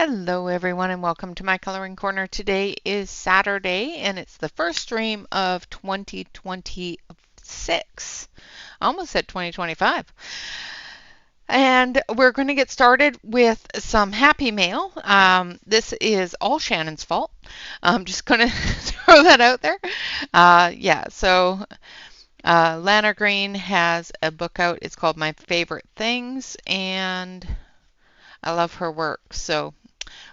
Hello everyone and welcome to my coloring corner. Today is Saturday and it's the first stream of 2026. Almost said 2025. And we're going to get started with some happy mail. This is all Shannon's fault. I'm just going to throw that out there. Lana Green has a book out. It's called My Favorite Things and I love her work. So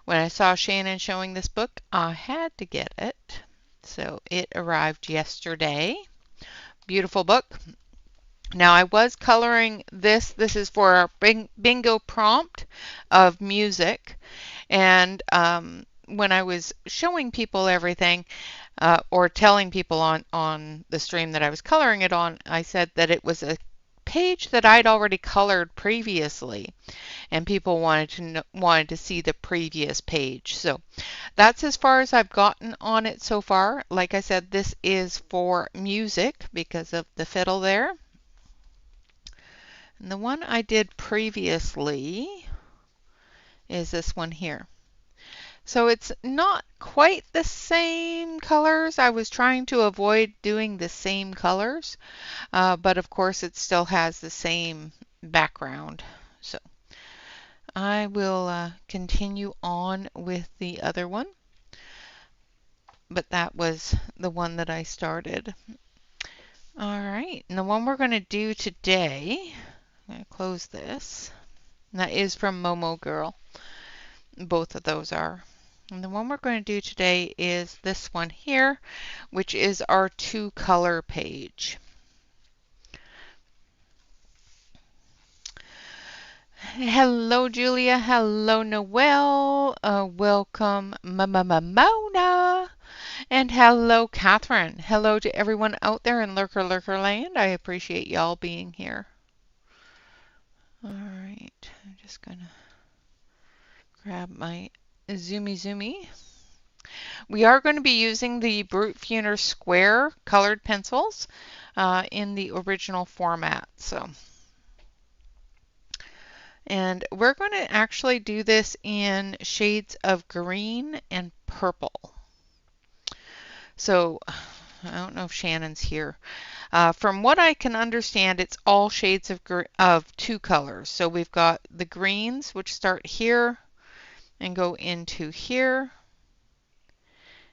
when I saw Shannon showing this book, I had to get it. So it arrived yesterday. Beautiful book. Now I was coloring this. This is for our bingo prompt of music. And when I was showing people everything, or telling people on the stream that I was coloring it on, I said that it was a page that I'd already colored previously, and people wanted to see the previous page. So that's as far as I've gotten on it so far. Like I said, this is for music because of the fiddle there. And the one I did previously is this one here. So it's not quite the same colors. I was trying to avoid doing the same colors, but of course it still has the same background. So I will continue on with the other one, but that was the one that I started. All right, and the one we're going to do today, I'm going to close this, and that is from Momo Girl. Both of those are. And the one we're going to do today is this one here, which is our two color page. Hello, Julia. Hello, Noelle. Welcome, Mona. And hello, Catherine. Hello to everyone out there in Lurker Land. I appreciate y'all being here. All right. I'm just going to grab my Zoomy. We are going to be using the Brute Square colored pencils in the original format. And we're going to actually do this in shades of green and purple. So I don't know if Shannon's here. From what I can understand, it's all shades of two colors. So we've got the greens, which start here and go into here.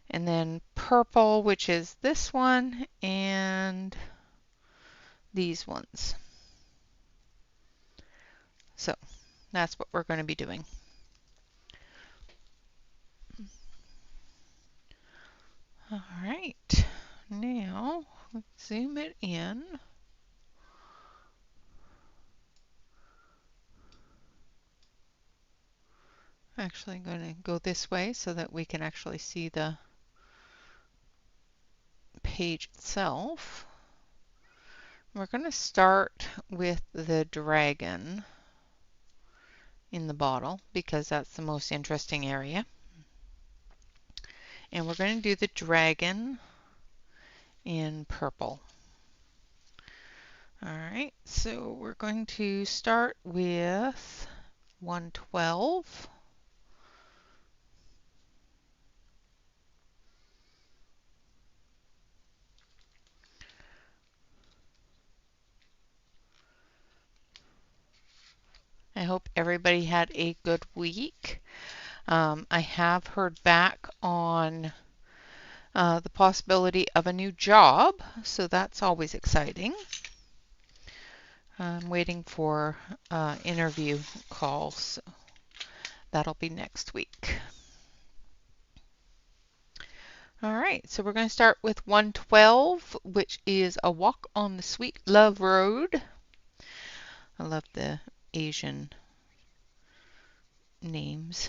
And then purple, which is this one, and these ones. So that's what we're going to be doing. All right, now let's zoom it in. Actually, I'm going to go this way so that we can actually see the page itself. We're going to start with the dragon in the bottle because that's the most interesting area. And we're going to do the dragon in purple. All right, so we're going to start with 112. I hope everybody had a good week. I have heard back on the possibility of a new job, so that's always exciting. I'm waiting for interview calls, so that'll be next week. All right, so we're going to start with 112, which is A Walk on the Sweet Love Road. I love the Asian names.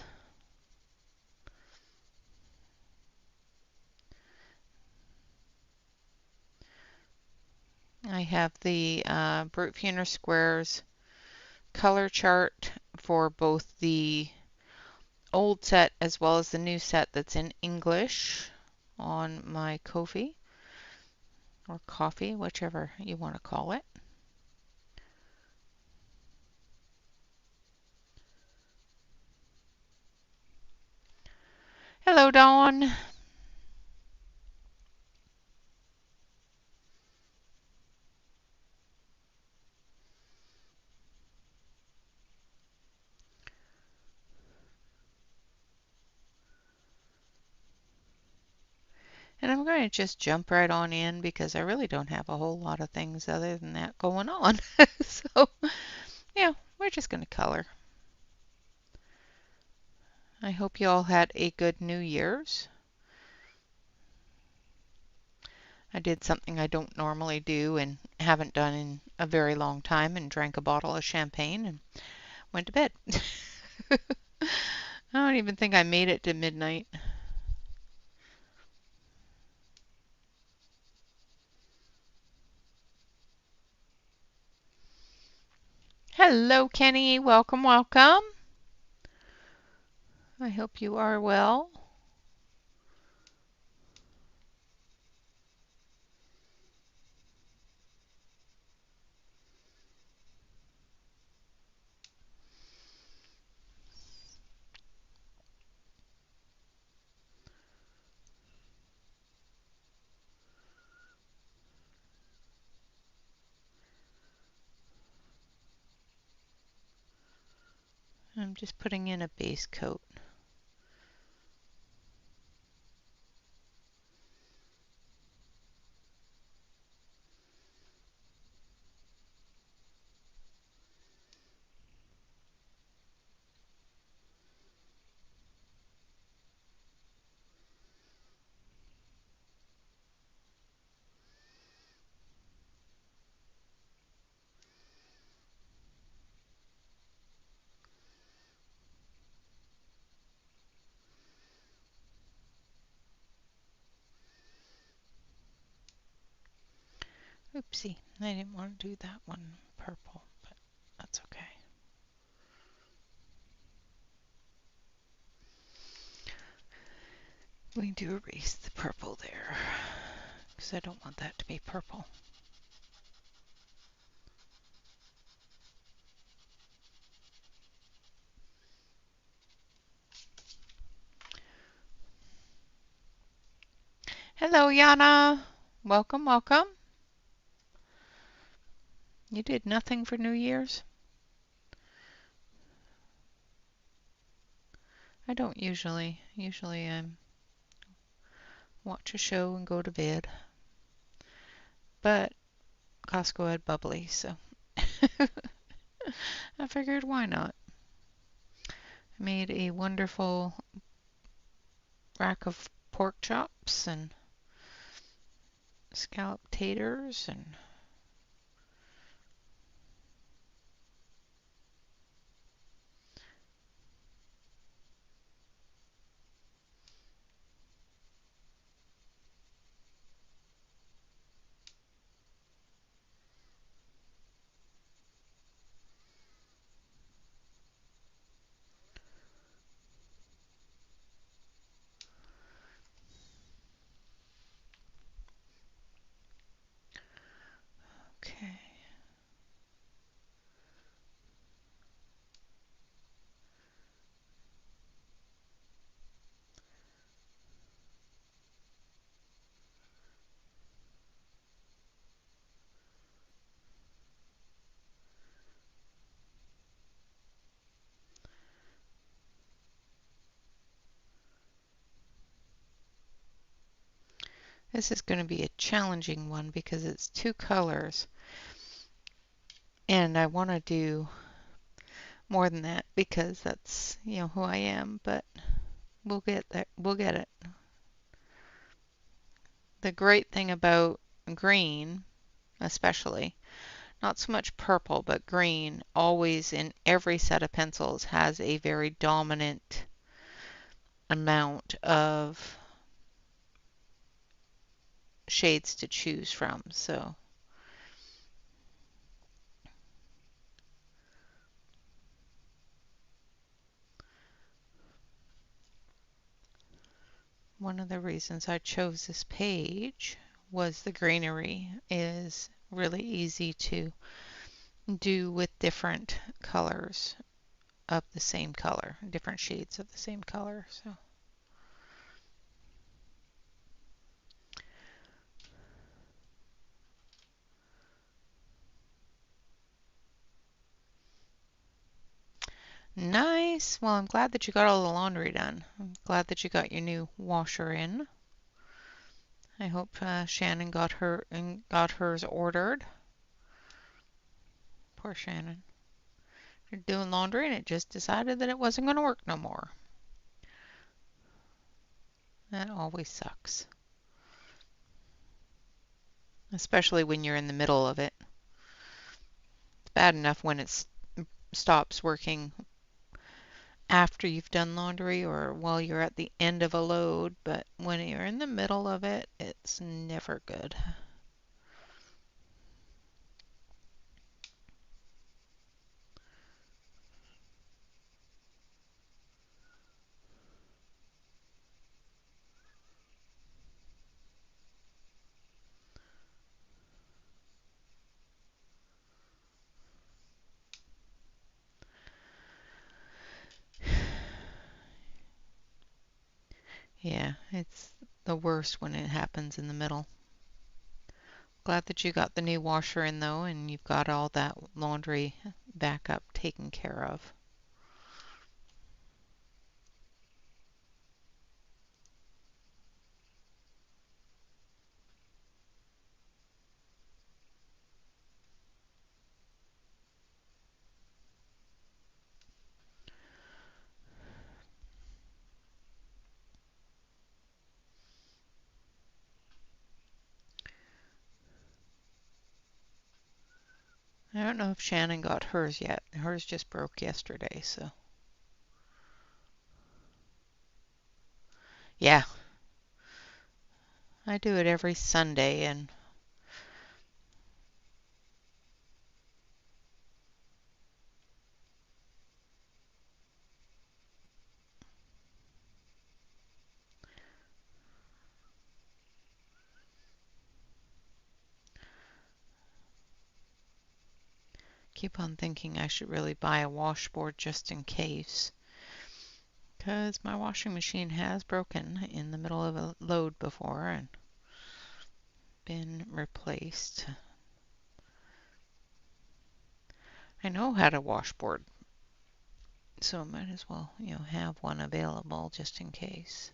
I have the Brute Squares color chart for both the old set as well as the new set that's in English on my Ko-fi or coffee, whichever you want to call it. Hello, Dawn. And I'm going to just jump right on in because I really don't have a whole lot of things other than that going on. So, yeah, we're just going to color. I hope you all had a good New Year's. I did something I don't normally do and haven't done in a very long time and drank a bottle of champagne and went to bed. I don't even think I made it to midnight. Hello, Kenny. Welcome, welcome. I hope you are well. I'm just putting in a base coat. Oopsie, I didn't want to do that one purple, but that's okay. We do erase the purple there because I don't want that to be purple. Hello, Yana. Welcome, welcome. You did nothing for New Year's? I don't usually. Usually I watch a show and go to bed. But Costco had bubbly, so I figured why not. I made a wonderful rack of pork chops and scalloped taters and okay. This is going to be a challenging one because it's two colors and I want to do more than that because that's, who I am, but we'll get there. We'll get it. The great thing about green, especially, not so much purple, but green, always in every set of pencils has a very dominant amount of shades to choose from. So one of the reasons I chose this page was the greenery is really easy to do with different colors of the same color, different shades of the same color. So Nice. Well, I'm glad that you got all the laundry done. I'm glad that you got your new washer in. I hope Shannon got hers ordered. Poor Shannon. You're doing laundry and it just decided that it wasn't going to work no more. That always sucks. Especially when you're in the middle of it. It's bad enough when it stops working after you've done laundry or while you're at the end of a load, but when you're in the middle of it, it's never good. Yeah, it's the worst when it happens in the middle. Glad that you got the new washer in though, and you've got all that laundry backup taken care of. I don't know if Shannon got hers yet. Hers just broke yesterday, so. Yeah, I do it every Sunday and keep on thinking I should really buy a washboard just in case. Because my washing machine has broken in the middle of a load before and been replaced. I know how to washboard, so I might as well, have one available just in case.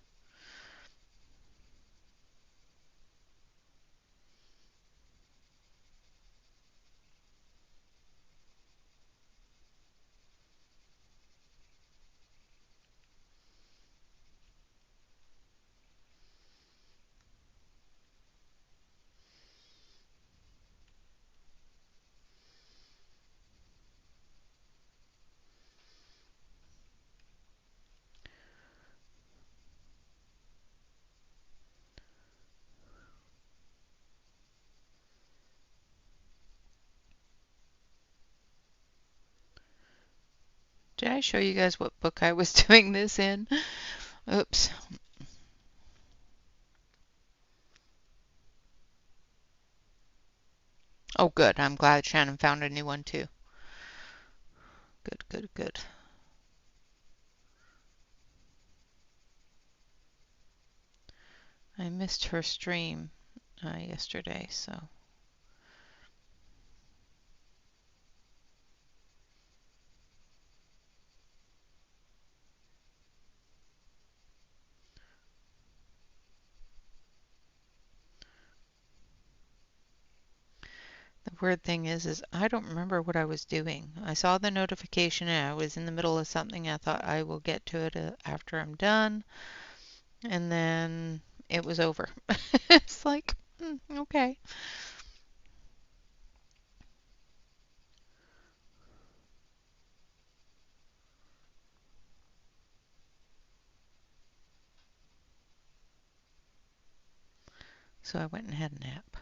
Did I show you guys what book I was doing this in? Oops. Oh, good. I'm glad Shannon found a new one too. Good, good, good. I missed her stream yesterday, so. The weird thing is I don't remember what I was doing. I saw the notification and I was in the middle of something. I thought I will get to it after I'm done. And then it was over. It's like, okay. So I went and had a nap.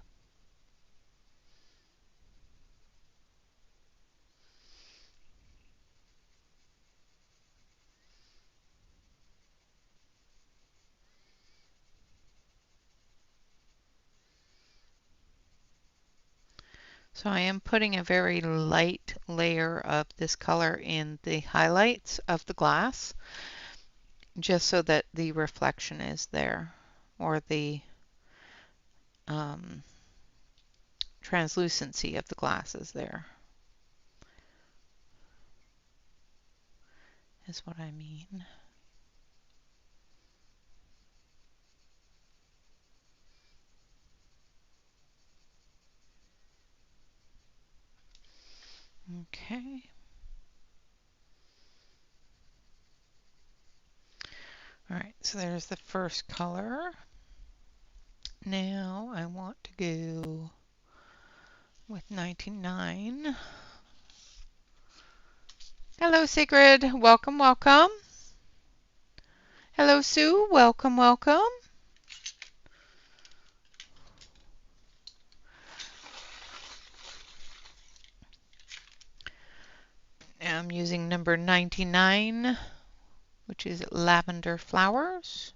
So I am putting a very light layer of this color in the highlights of the glass, just so that the reflection is there, or the um, translucency of the glass is there. is what I mean. Okay. All right, so there's the first color. Now I want to go with 99. Hello, Sigrid. Welcome, welcome. Hello, Sue. Welcome, welcome. Now I'm using number 99, which is lavender flowers.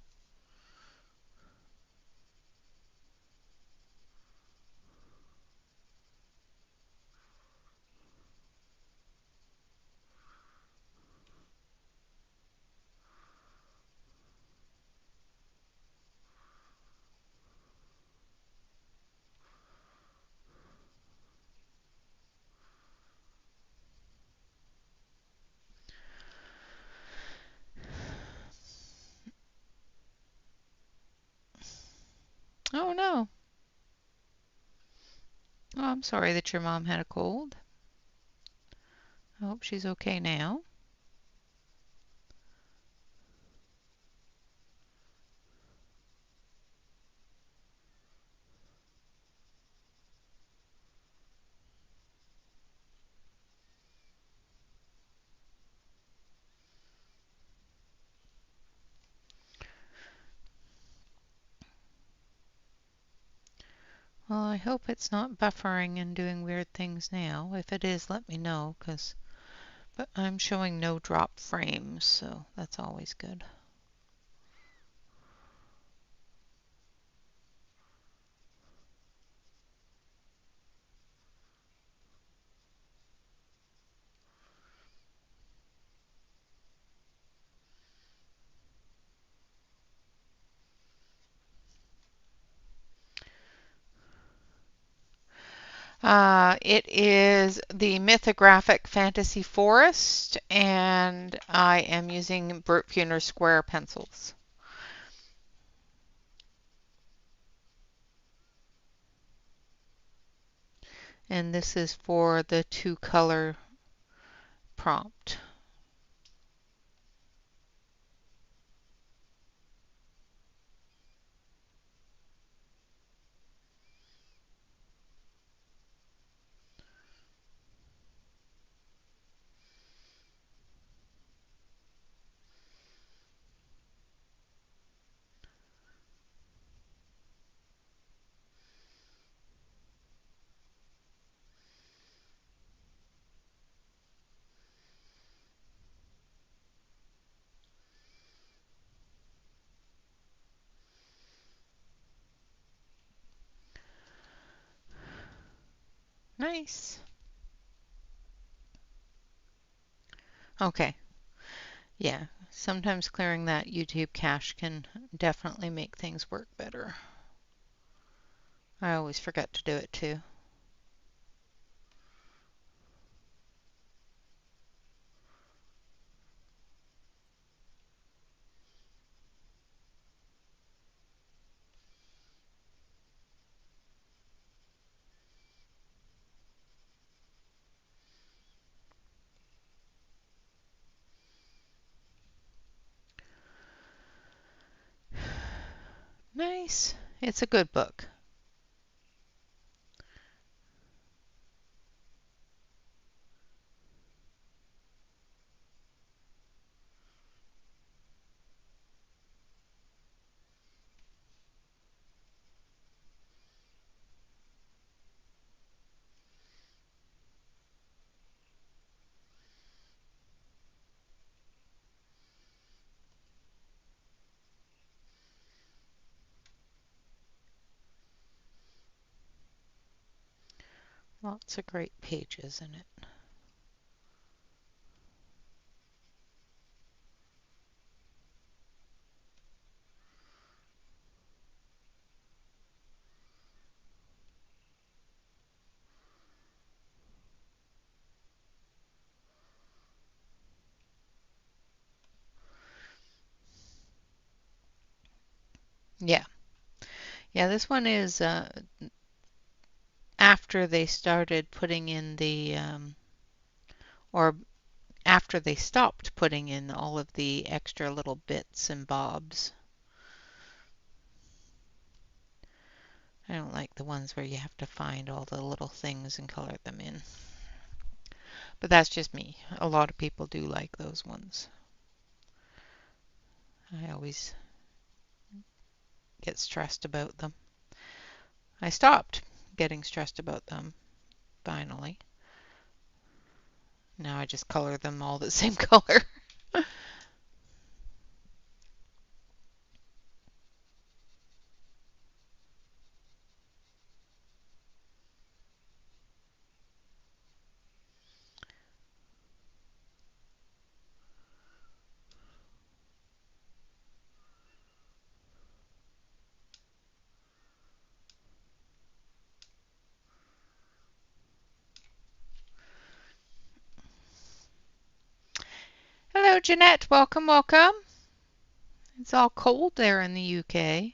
Oh no. Oh, I'm sorry that your mom had a cold. I hope she's okay now. Well, I hope it's not buffering and doing weird things now. If it is, let me know, but I'm showing no drop frames, so that's always good. It is the Mythographic Fantasy Forest, and I am using Burtfuner square pencils. And this is for the 2-color prompt. Nice. Okay. Yeah, sometimes clearing that YouTube cache can definitely make things work better. I always forget to do it too. Nice. It's a good book. Lots of great pages in it. Yeah. Yeah, this one is after they started putting in or after they stopped putting in all of the extra little bits and bobs. I don't like the ones where you have to find all the little things and color them in. But that's just me. A lot of people do like those ones. I always get stressed about them. I stopped getting stressed about them finally. Now I just color them all the same color. Hello, Jeanette. Welcome, welcome. It's all cold there in the UK.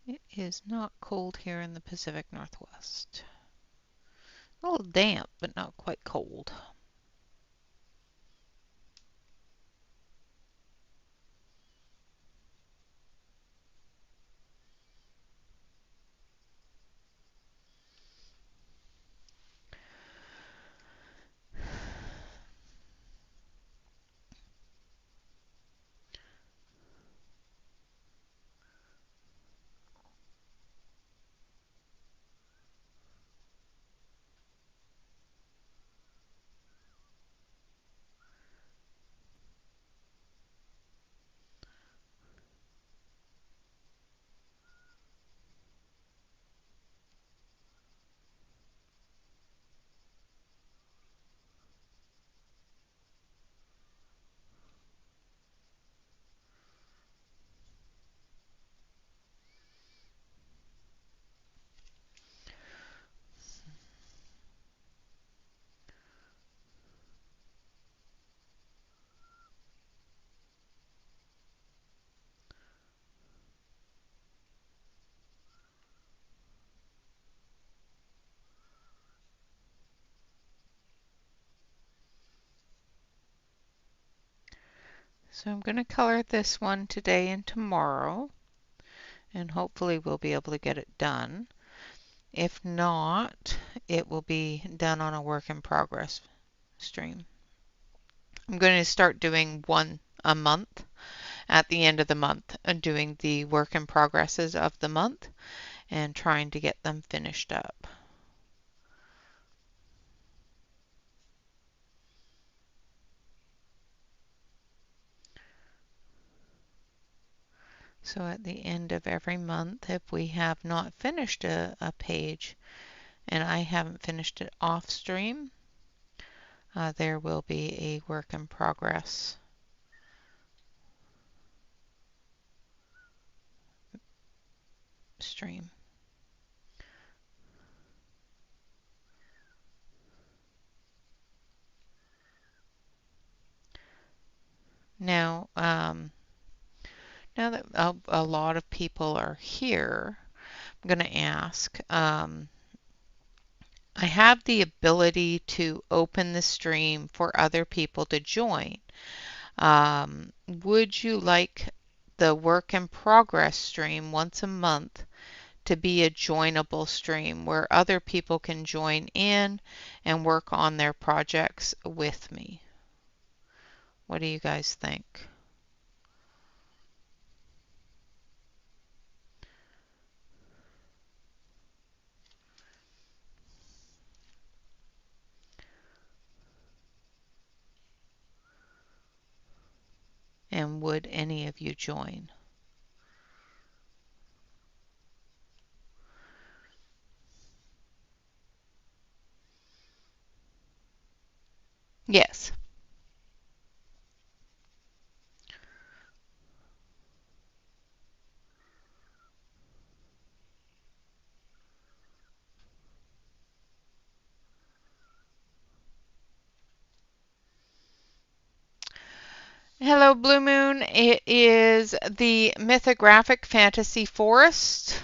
It is not cold here in the Pacific Northwest. A little damp, but not quite cold. So I'm going to color this one today and tomorrow, and hopefully we'll be able to get it done. If not, it will be done on a work in progress stream. I'm going to start doing one a month at the end of the month and doing the work in progresses of the month and trying to get them finished up. So at the end of every month, if we have not finished a page and I haven't finished it off stream, there will be a work in progress stream. Now, now that a lot of people are here, I'm going to ask, I have the ability to open the stream for other people to join. Would you like the work in progress stream once a month to be a joinable stream where other people can join in and work on their projects with me? What do you guys think? And would any of you join? Yes. Hello, Blue Moon. It is the mythographic fantasy forest.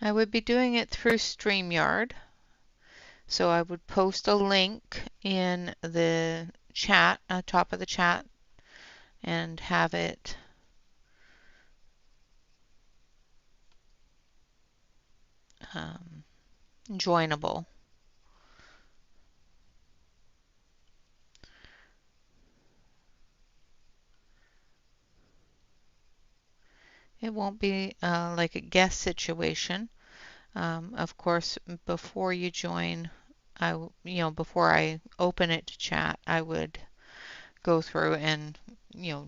I would be doing it through StreamYard. So I would post a link in the chat, top of the chat, and have it um, joinable. It won't be like a guest situation. Of course, before you join, before I open it to chat, I would go through and,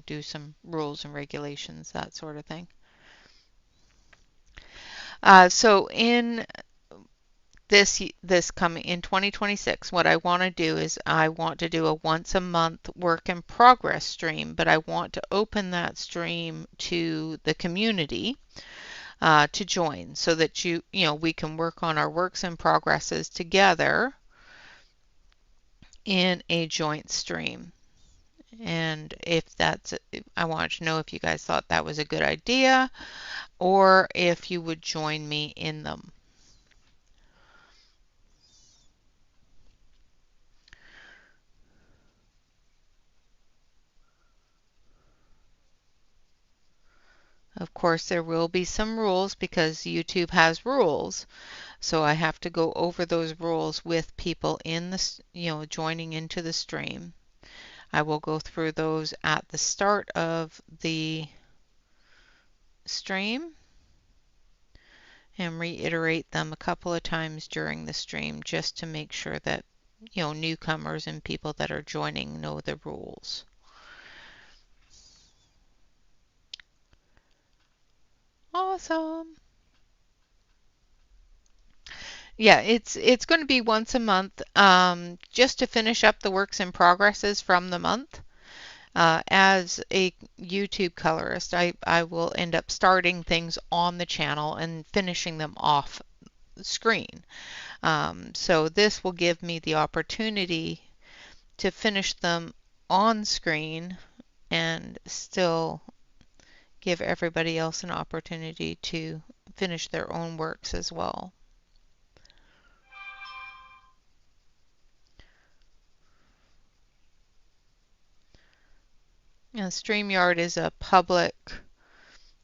do some rules and regulations, that sort of thing. So in this coming in 2026, what I want to do is I want to do a once a month work in progress stream, but I want to open that stream to the community to join so that we can work on our works in progresses together in a joint stream. And I wanted to know if you guys thought that was a good idea or if you would join me in them. Of course, there will be some rules because YouTube has rules. So I have to go over those rules with people in the, joining into the stream. I will go through those at the start of the stream and reiterate them a couple of times during the stream just to make sure that, newcomers and people that are joining know the rules. Awesome. Yeah, it's going to be once a month, just to finish up the works in progresses from the month. As a YouTube colorist, I will end up starting things on the channel and finishing them off screen. So this will give me the opportunity to finish them on screen and still give everybody else an opportunity to finish their own works as well. And StreamYard is a public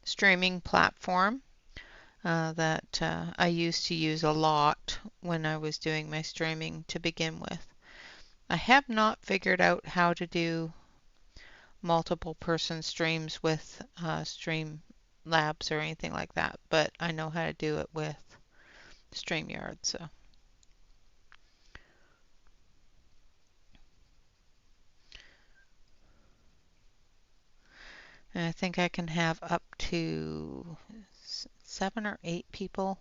streaming platform that I used to use a lot when I was doing my streaming to begin with. I have not figured out how to do multiple person streams with Stream Labs or anything like that, but I know how to do it with StreamYard. So, and I think I can have up to 7 or 8 people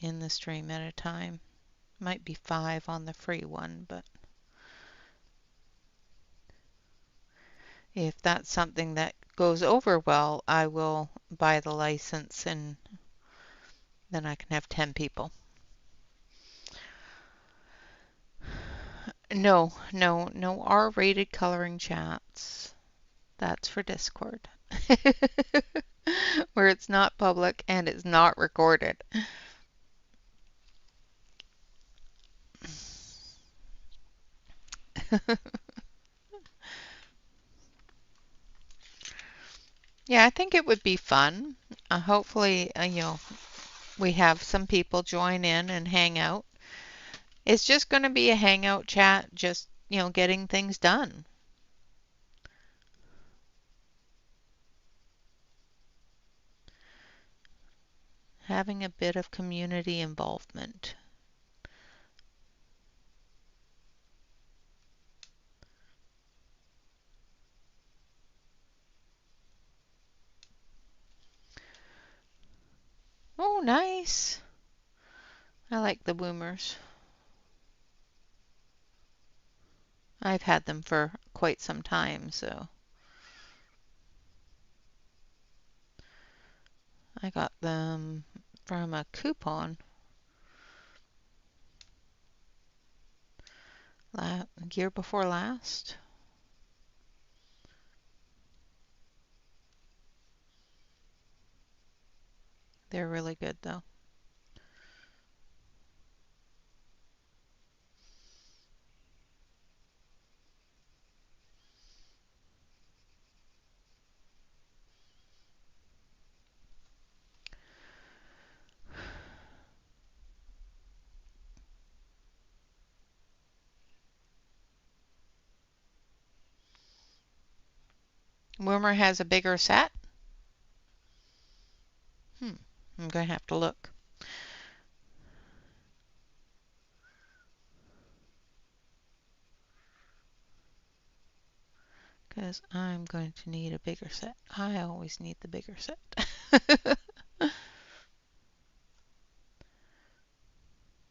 in the stream at a time. Might be 5 on the free one, but if that's something that goes over well, I will buy the license and then I can have 10 people. No, no, no R-rated coloring chats. That's for Discord. Where it's not public and it's not recorded. Yeah, I think it would be fun. Hopefully, we have some people join in and hang out. It's just going to be a hangout chat, just, getting things done. Having a bit of community involvement. Oh, nice. I like the boomers. I've had them for quite some time, so I got them from a coupon year before last. They're really good though. Woomer has a bigger set. I'm going to have to look. Because I'm going to need a bigger set. I always need the bigger set.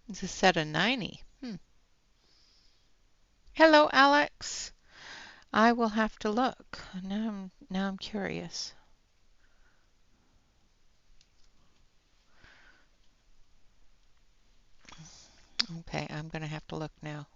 It's a set of 90. Hello, Alex. I will have to look. Now I'm curious. Okay, I'm going to have to look now.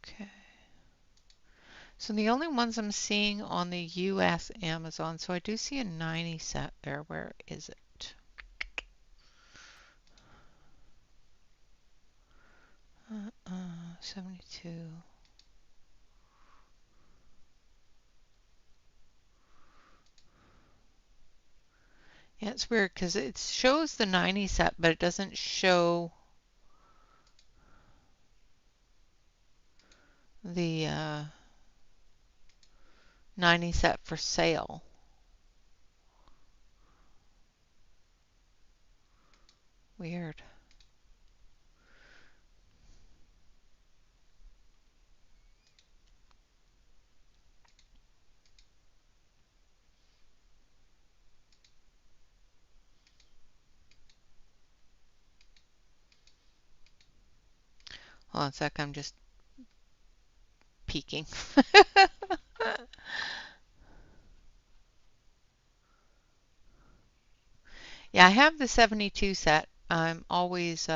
Okay. So the only ones I'm seeing on the US Amazon, so I do see a 90 set there. Where is it? 72. Yeah, it's weird because it shows the 90 set, but it doesn't show the 90 set for sale. Weird. Hold on a sec, I'm just peeking. Yeah, I have the 72 set. I'm always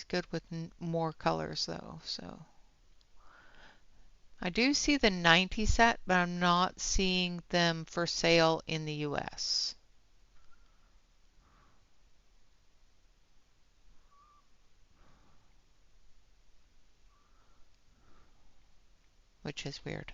good with more colors though, so. I do see the 90 set, but I'm not seeing them for sale in the US, which is weird.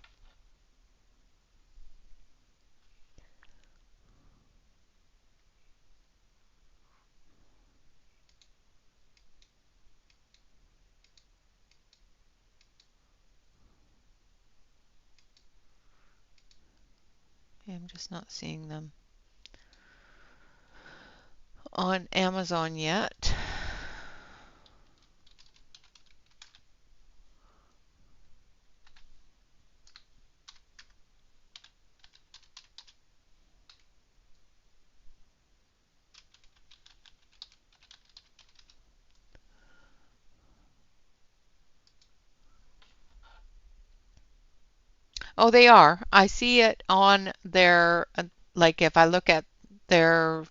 I'm just not seeing them on Amazon yet. Oh, they are. I see it on their, like if I look at their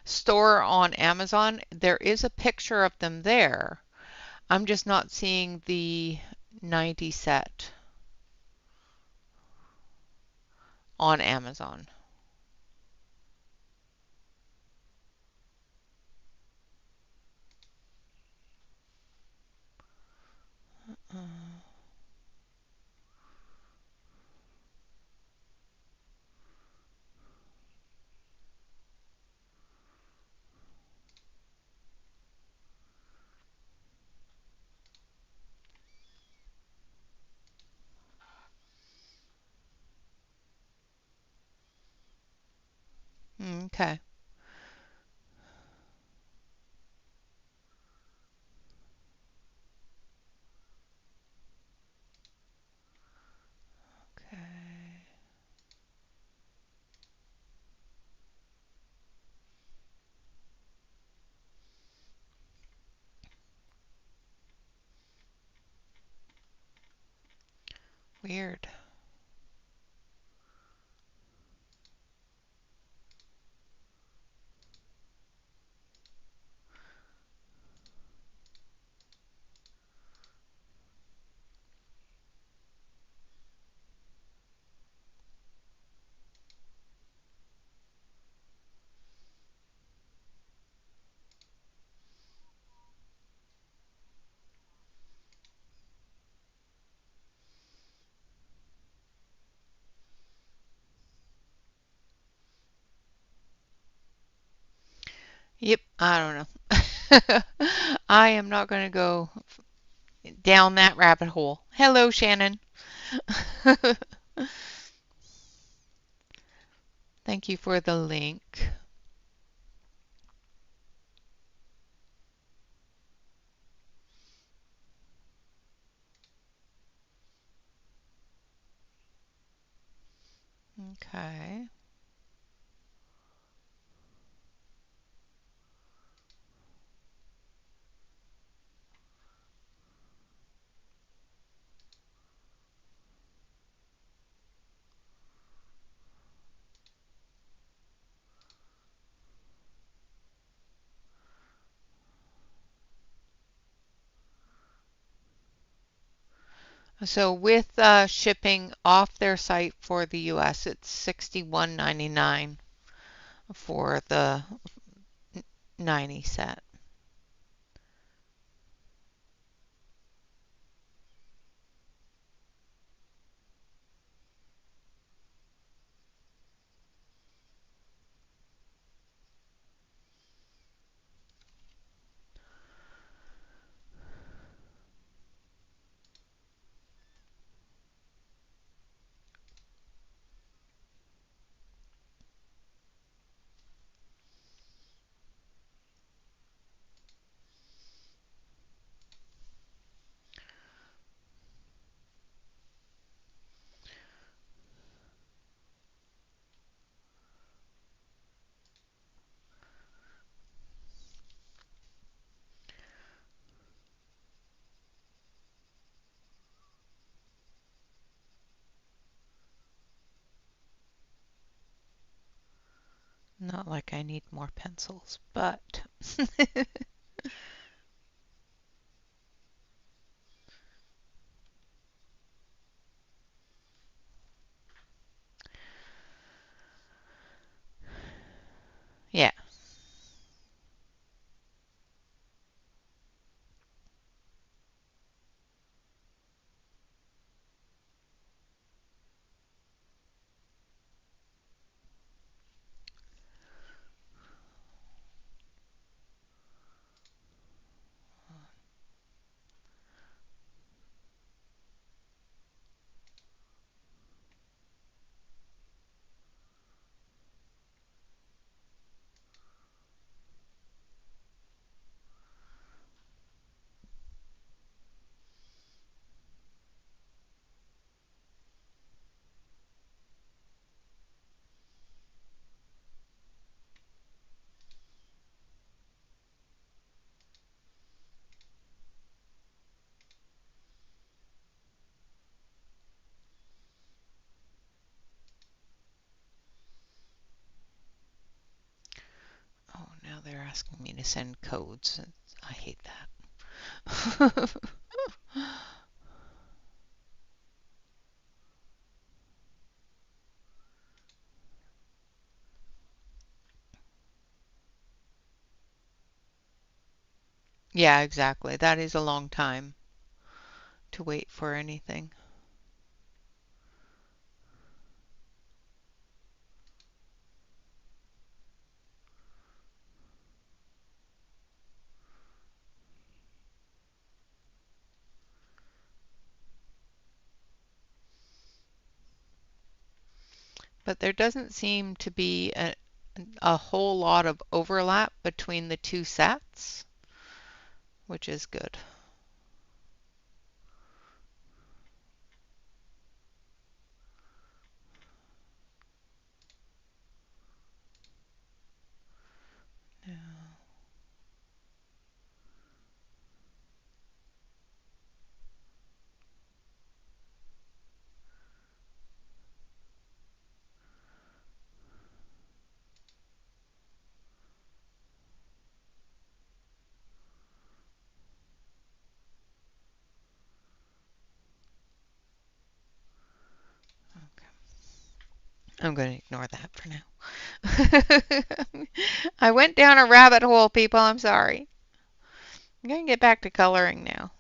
store on Amazon, there is a picture of them there. I'm just not seeing the 90 set on Amazon. Okay. Okay. Weird. Yep, I don't know. I am not going to go down that rabbit hole. Hello, Shannon. Thank you for the link. Okay. So with shipping off their site for the US, it's $61.99 for the 90 set. Not like I need more pencils, but yeah. Oh, now they're asking me to send codes. I hate that. Yeah, exactly. That is a long time to wait for anything. But there doesn't seem to be a whole lot of overlap between the two sets, which is good. I'm going to ignore that for now. I went down a rabbit hole, people. I'm sorry. I'm going to get back to coloring now.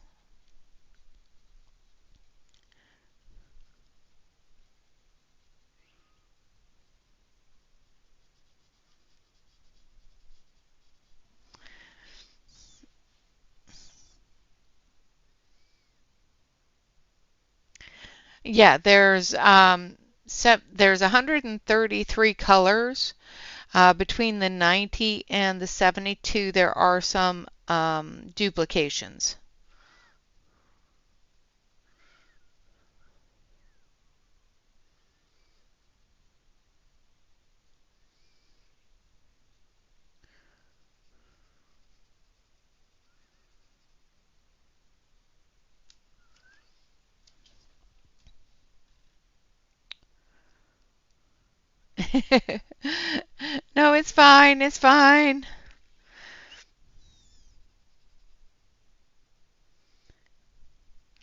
Yeah, there's 133 colors. Between the 90 and the 72, there are some duplications. No, it's fine. It's fine.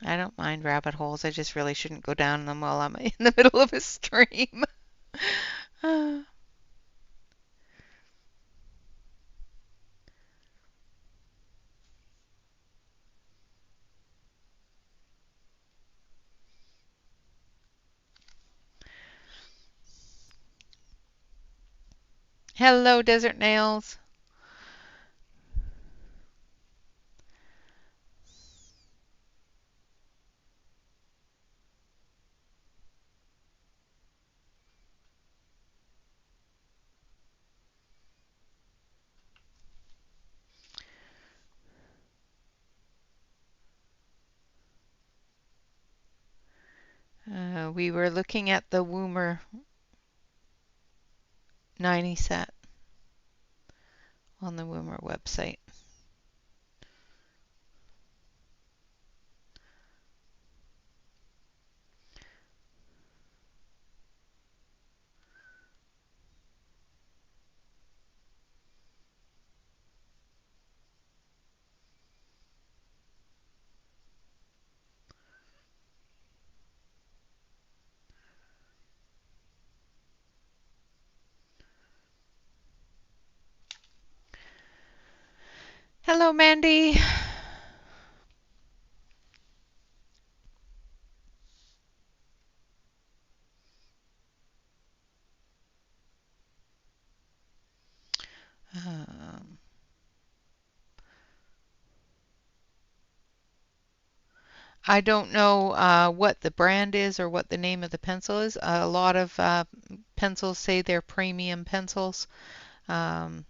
I don't mind rabbit holes. I just really shouldn't go down them while I'm in the middle of a stream. Hello, Desert Nails. We were looking at the Woomer 90 set on the Woomer website. Hello, Mandy. Um, I don't know what the brand is or what the name of the pencil is. A lot of pencils say they're premium pencils, um,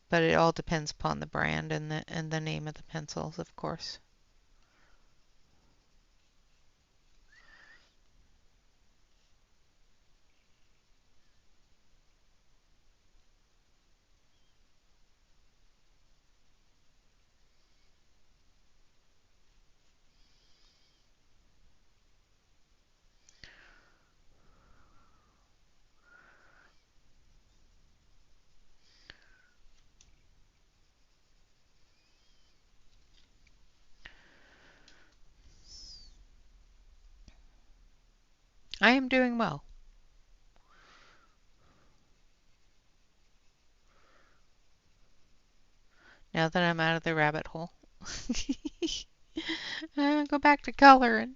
but it all depends upon the brand and the name of the pencils, of course. I am doing well now that I'm out of the rabbit hole. Go back to coloring.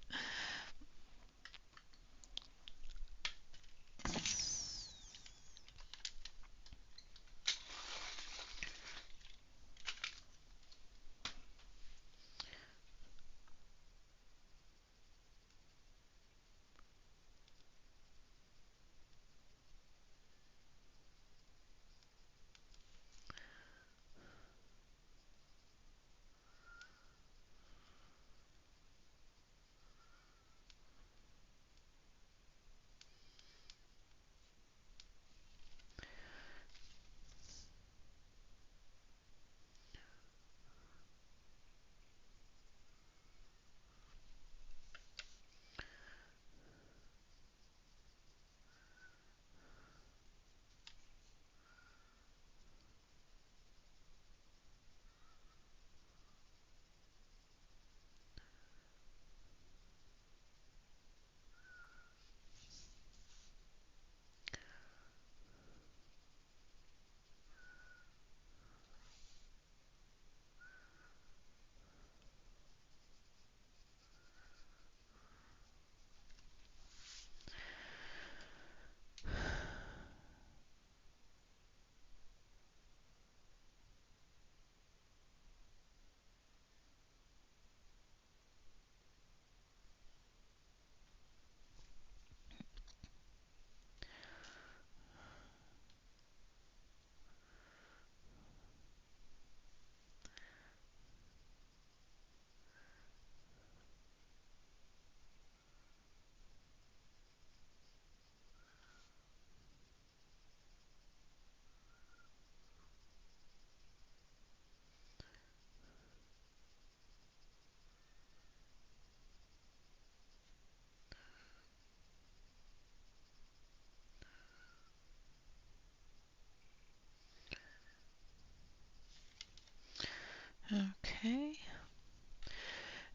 Okay.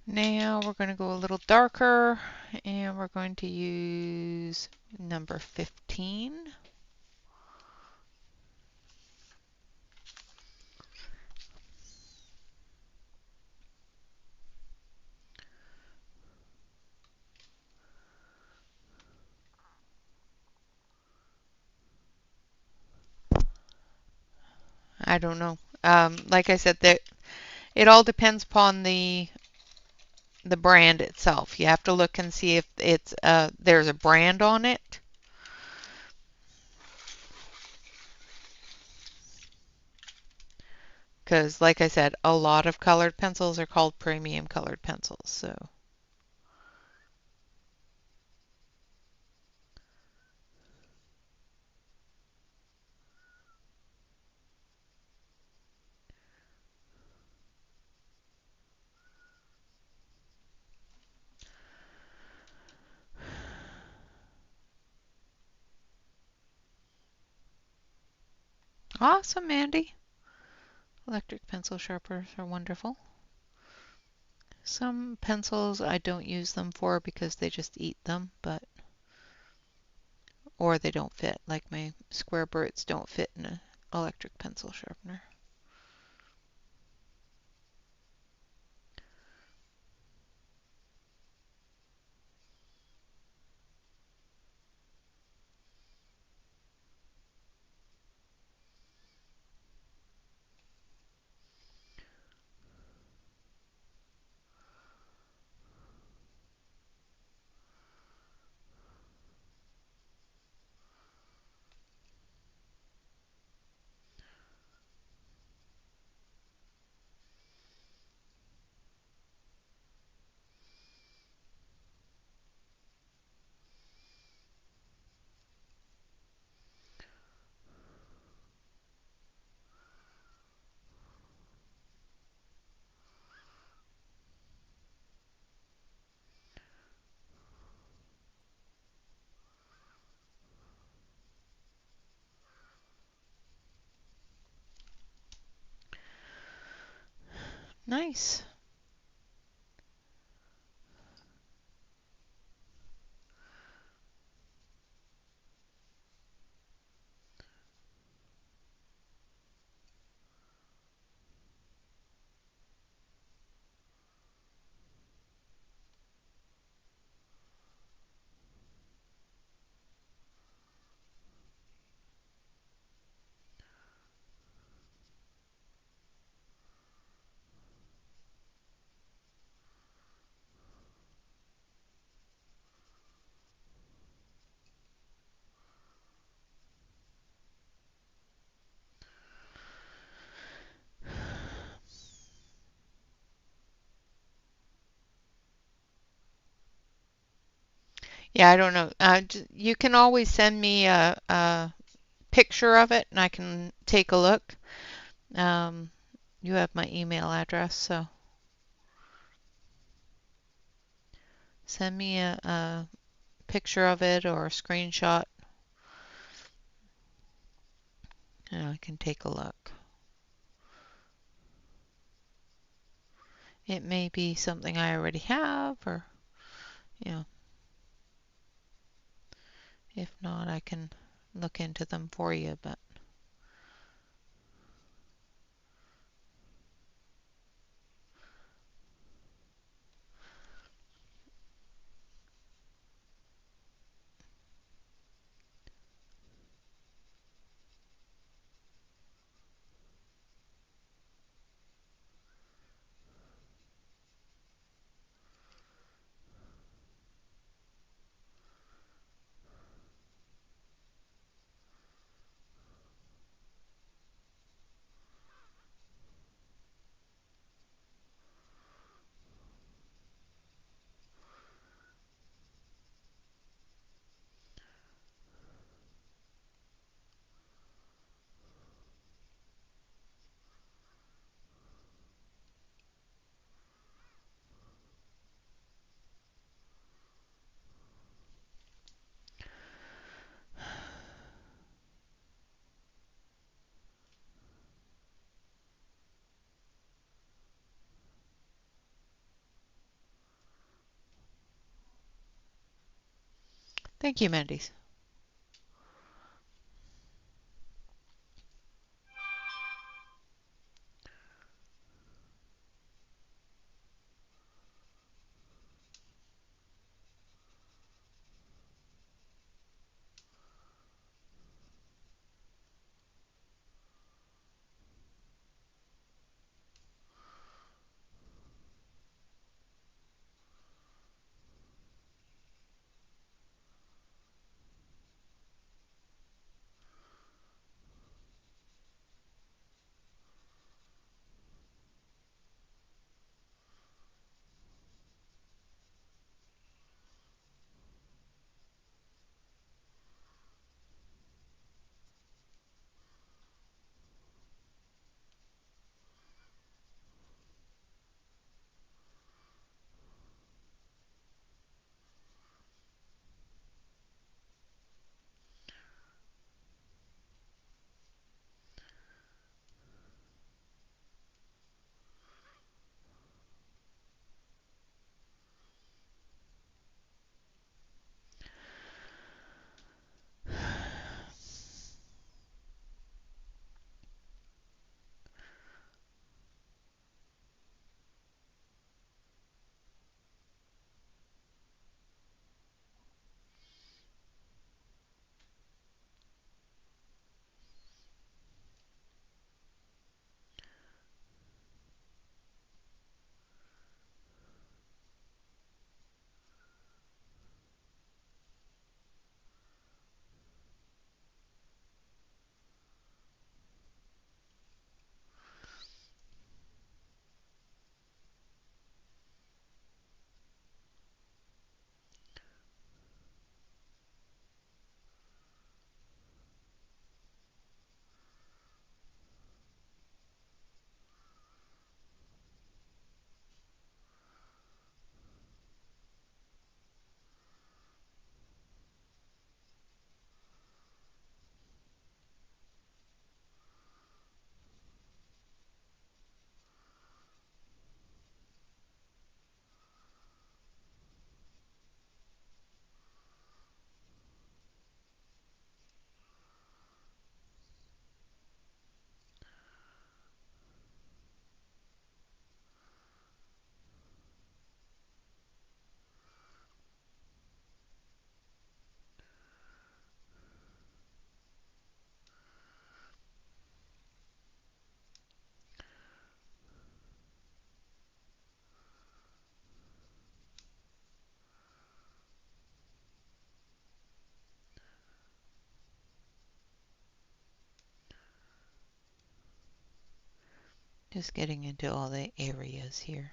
Now we're going to go a little darker and we're going to use number 15. I don't know. Like I said, that it all depends upon the brand itself. You have to look and see if it's there's a brand on it. Because, like I said, a lot of colored pencils are called premium colored pencils. So, awesome, Andy. Electric pencil sharpeners are wonderful. Some pencils I don't use them for because they just eat them, but or they don't fit. Like my square Brits don't fit in an electric pencil sharpener. Nice. Yeah, I don't know. You can always send me a picture of it and I can take a look. Um, you have my email address, so send me a picture of it or a screenshot and I can take a look. It may be something I already have, or, you know, if not, I can look into them for you, but Thank you, Mandy's. Just getting into all the areas here.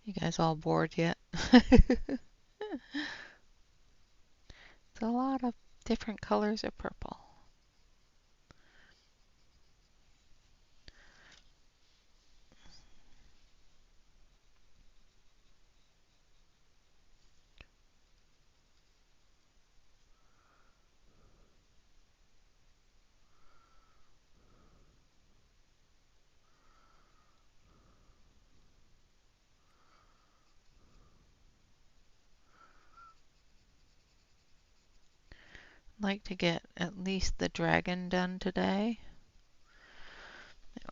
You guys all bored yet? It's a lot of different colors of purple. I'd like to get at least the dragon done today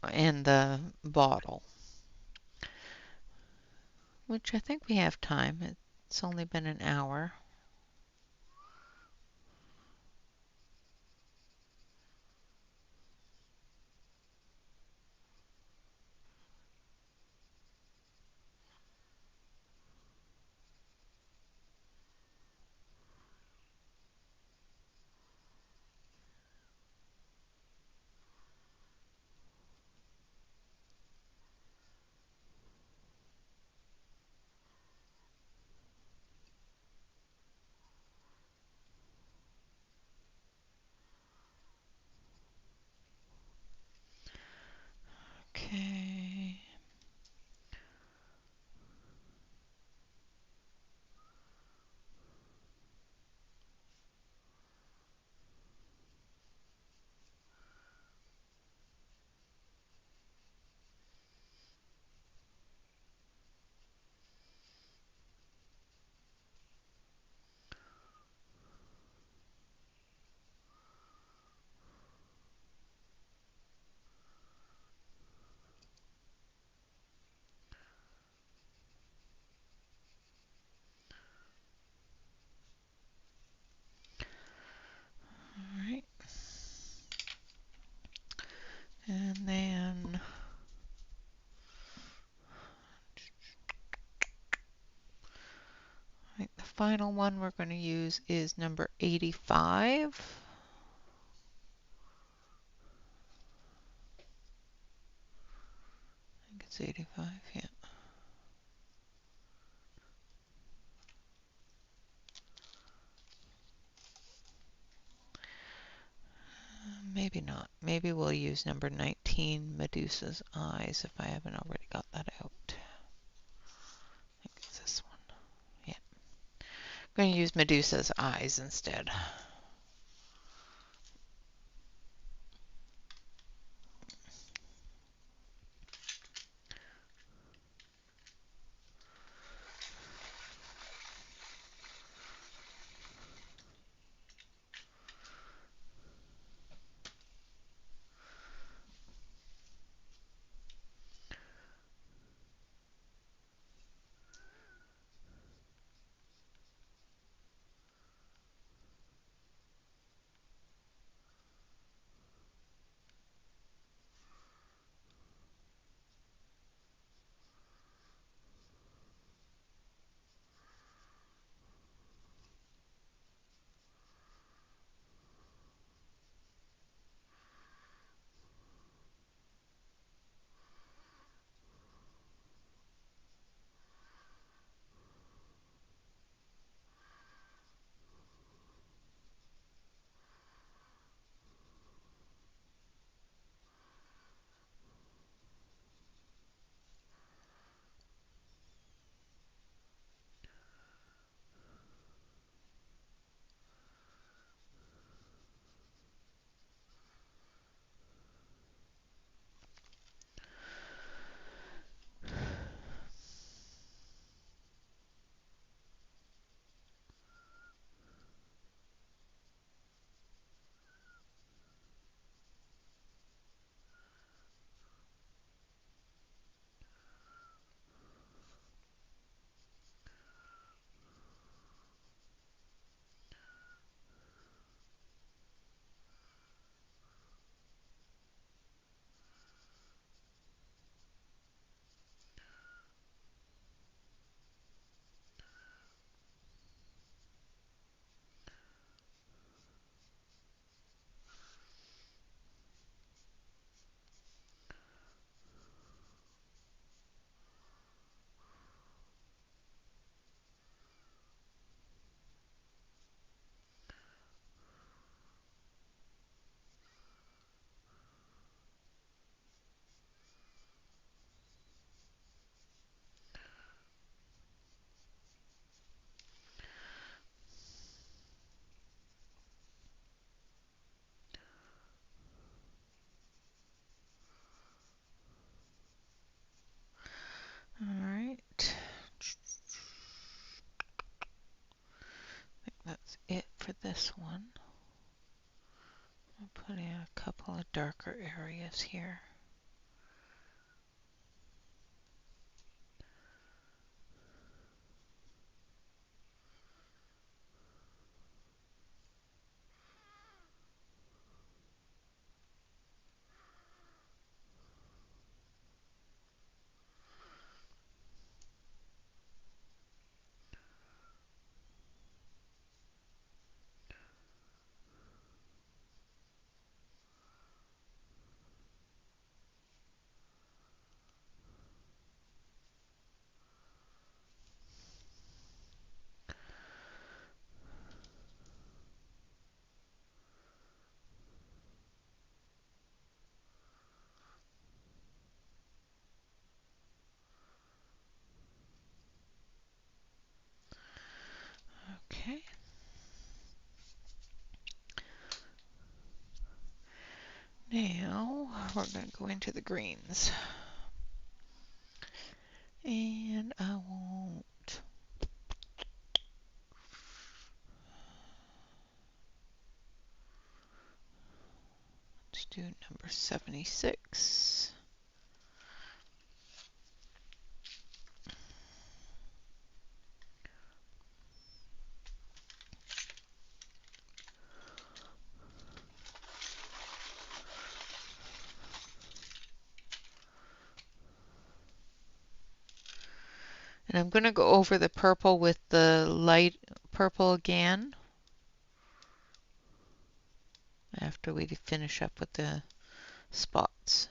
and the bottle, which I think we have time. It's only been an hour. final one we're going to use is number 85. I think it's 85, yeah. Maybe not. Maybe we'll use number 19, Medusa's Eyes, if I haven't already got that out. I think it's this one. Yeah. I'm going to use Medusa's Eyes instead. All right. I think that's it for this one. I'll put in a couple of darker areas here. Okay. Now we're going to go into the greens. And I won't. Let's do number 76. And I'm going to go over the purple with the light purple again after we finish up with the spots.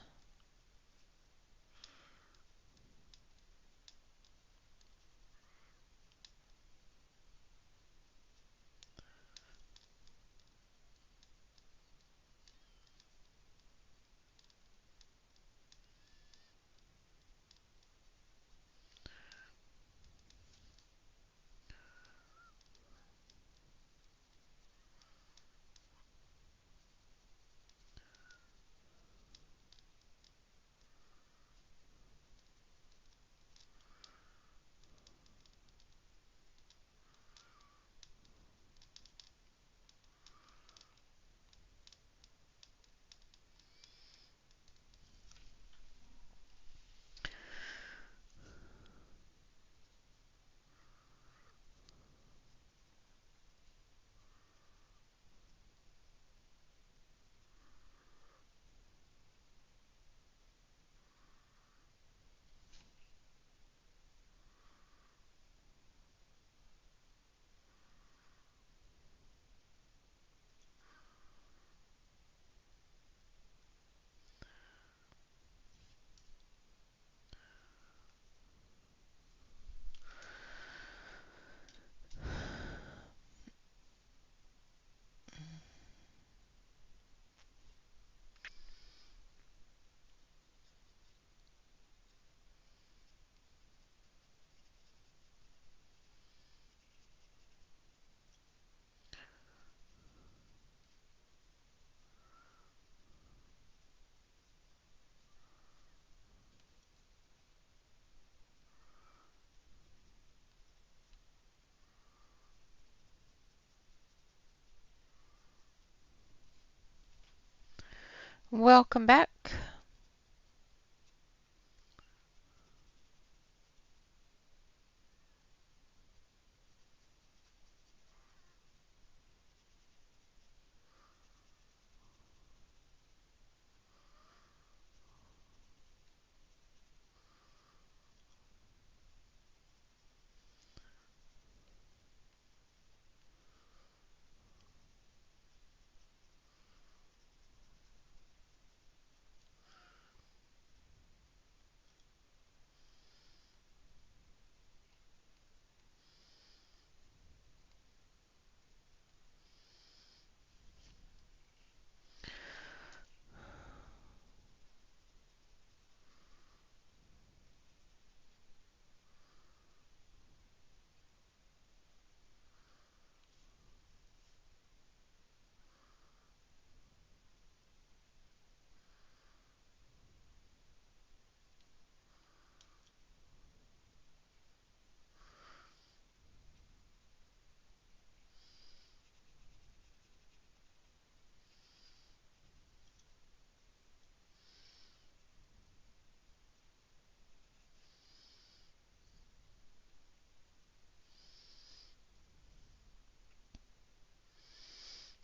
Welcome back.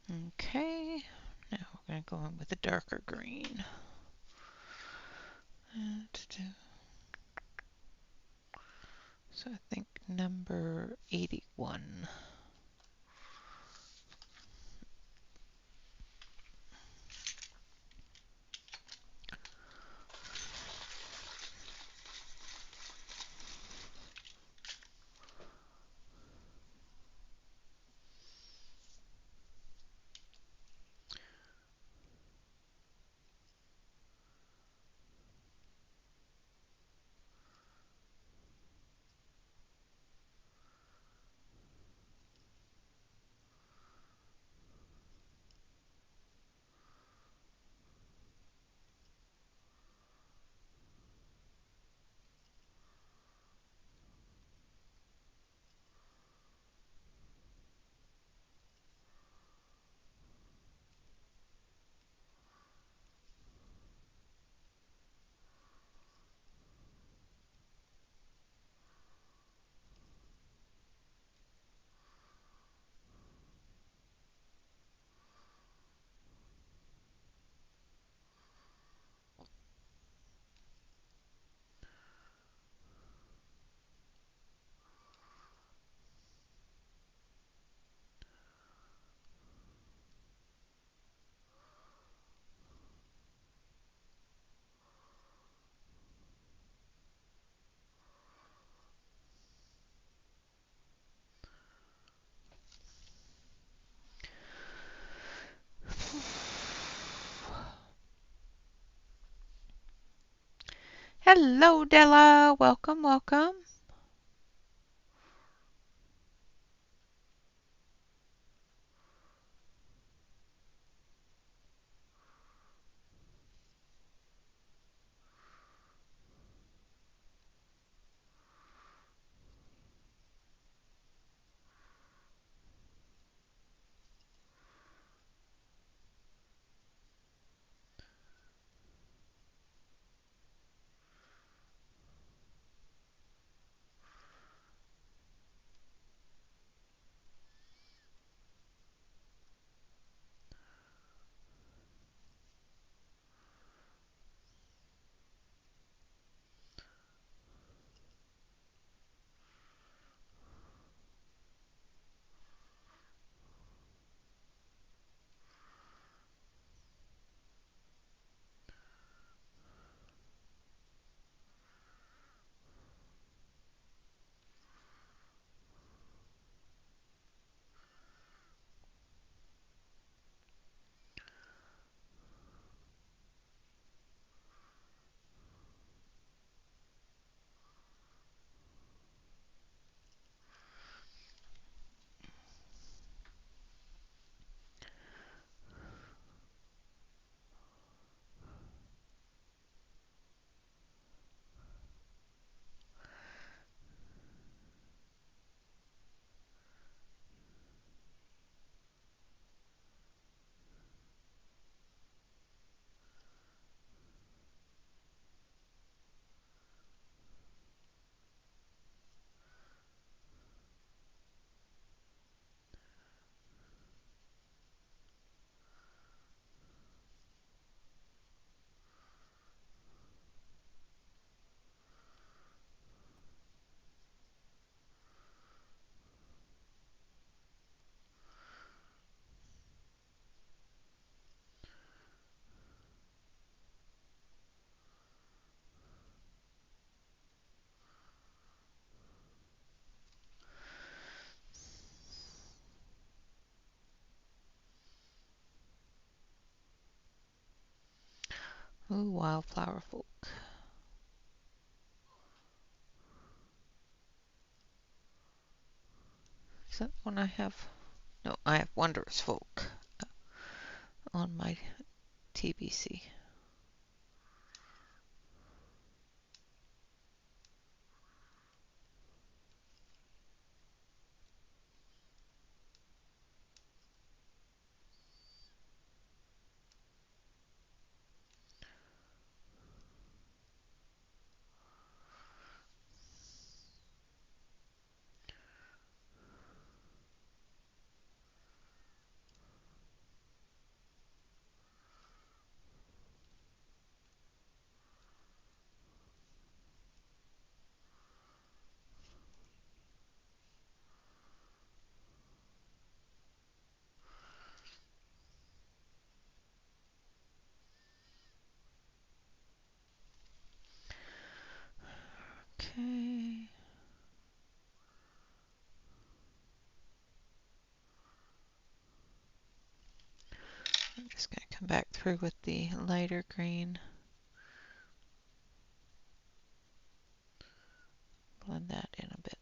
Okay, now we're going to go in with a darker green. So I think number 81. Hello, Della. Welcome, welcome. Ooh, wildflower folk. Is that one I have? No, I have wondrous folk on my TBC. Okay. I'm just going to come back through with the lighter green. Blend that in a bit.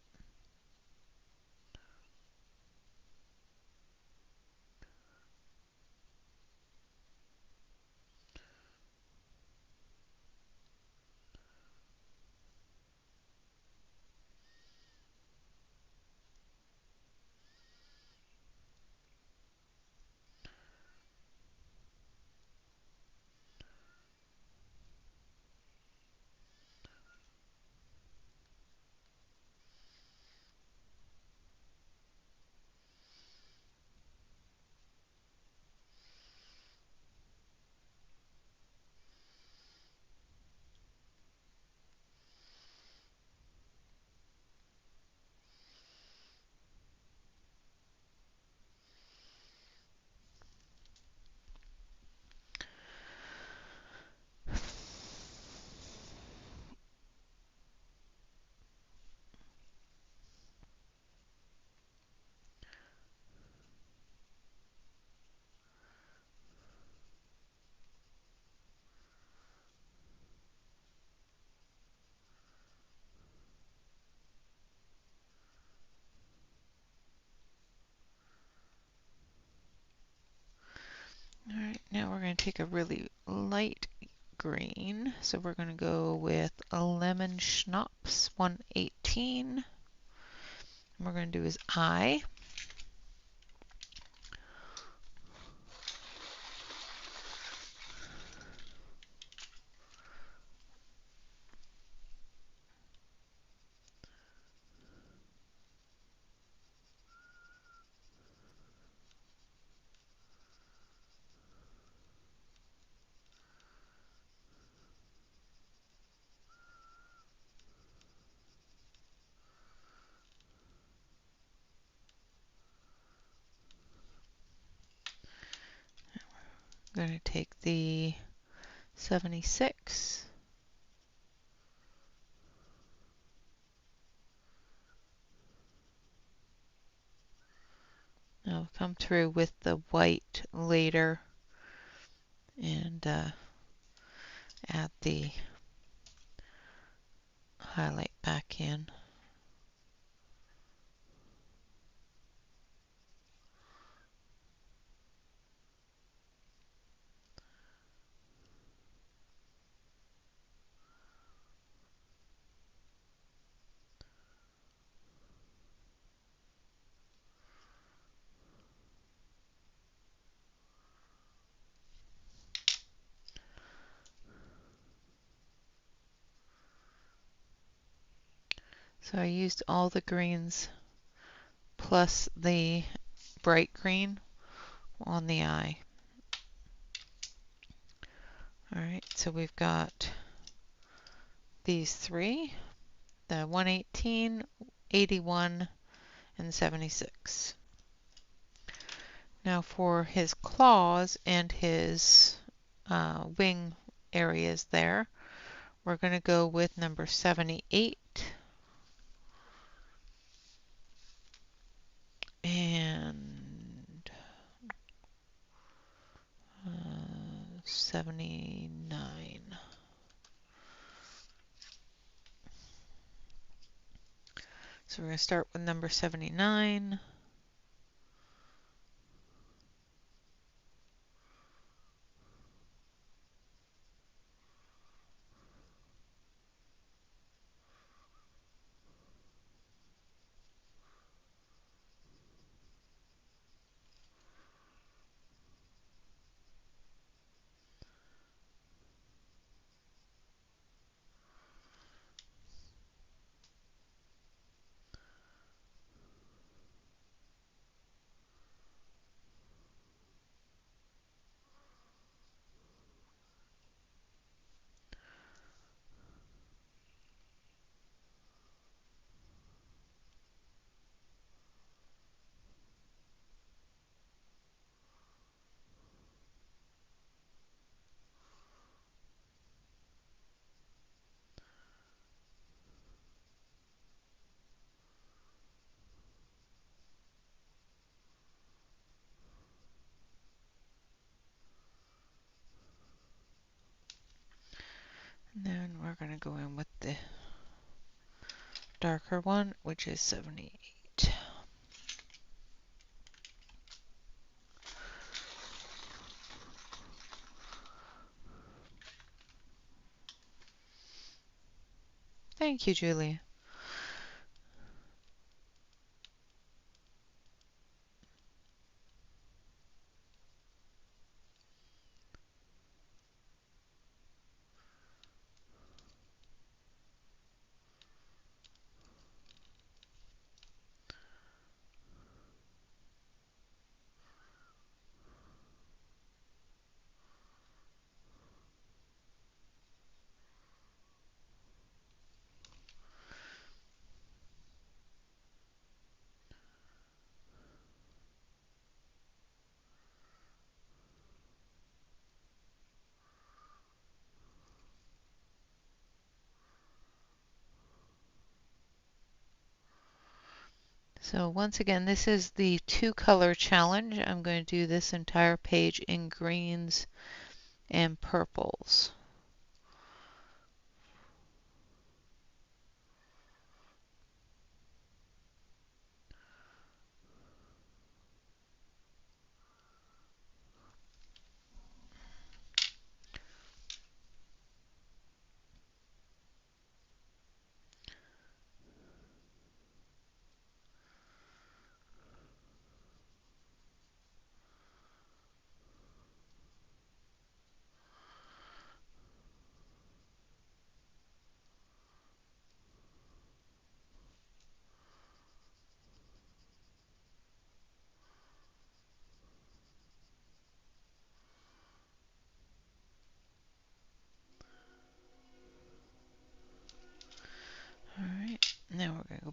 All right, now we're going to take a really light green. So we're going to go with a lemon schnapps 118. And we're going to do his eye. I'm going to take the 76. I'll come through with the white later and add the highlight back in. So I used all the greens plus the bright green on the eye. Alright, so we've got these three, the 118, 81, and 76. Now for his claws and his wing areas there, we're going to go with number 78 and 79. So we're going to start with number 79. And then we're going to go in with the darker one, which is 78. Thank you, Julia. So once again, this is the 2-color challenge. I'm going to do this entire page in greens and purples.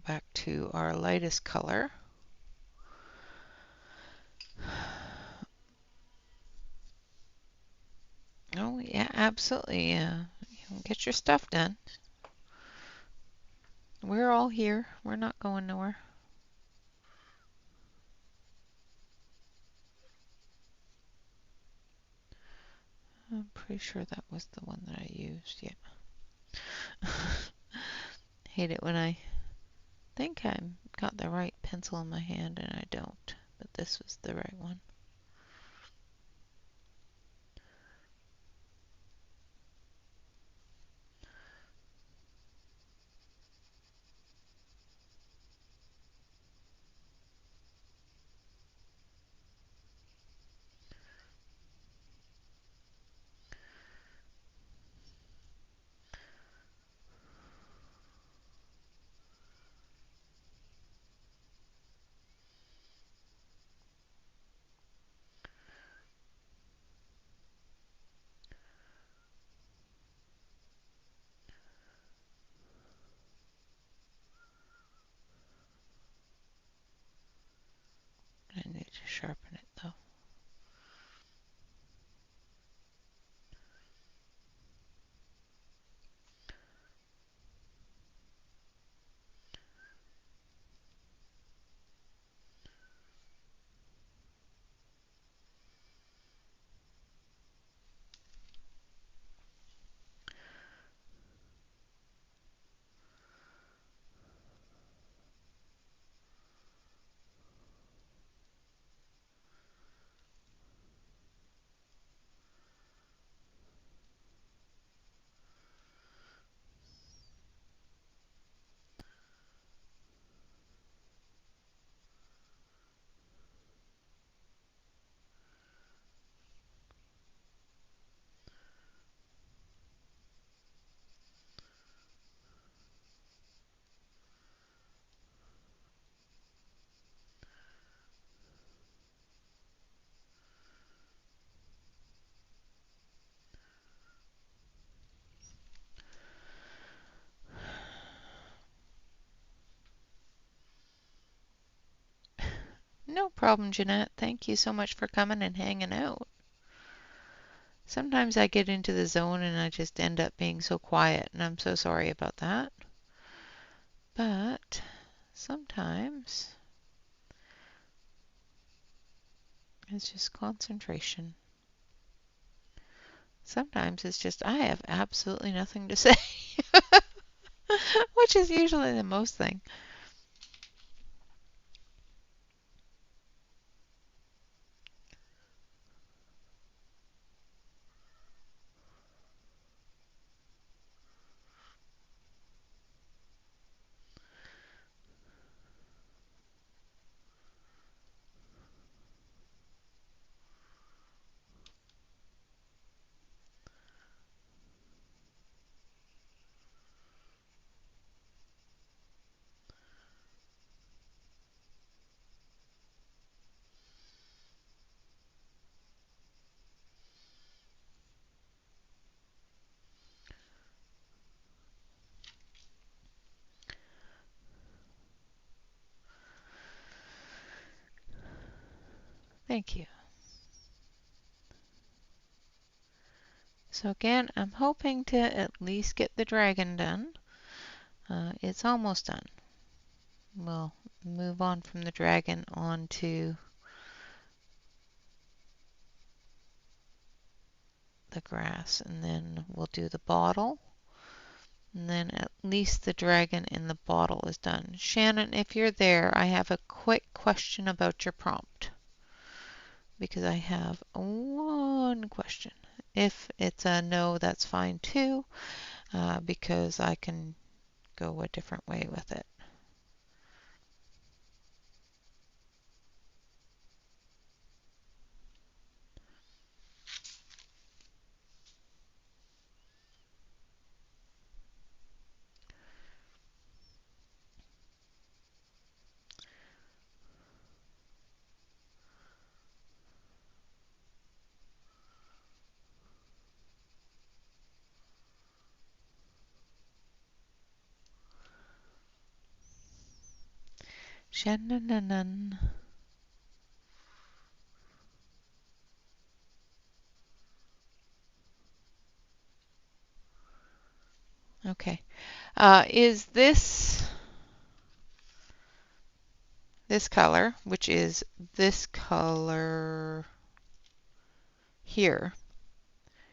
back to our lightest color. Oh, yeah, absolutely. Get your stuff done. We're all here. We're not going nowhere. I'm pretty sure that was the one that I used. Yeah. Hate it when I think I got the right pencil in my hand and I don't. But this was the right one. I need to sharpen it though. No problem, Jeanette. Thank you so much for coming and hanging out. Sometimes I get into the zone and I just end up being so quiet, and I'm so sorry about that. But sometimes it's just concentration. Sometimes it's just I have absolutely nothing to say, which is usually the most thing. Thank you. So again, I'm hoping to at least get the dragon done. It's almost done. We'll move on from the dragon onto the grass, and then we'll do the bottle. And then at least the dragon in the bottle is done. Shannon, if you're there, I have a quick question about your prompt. Because I have one question. If it's a no, that's fine too, because I can go a different way with it. Shannon. Okay. Is this color, which is this color here,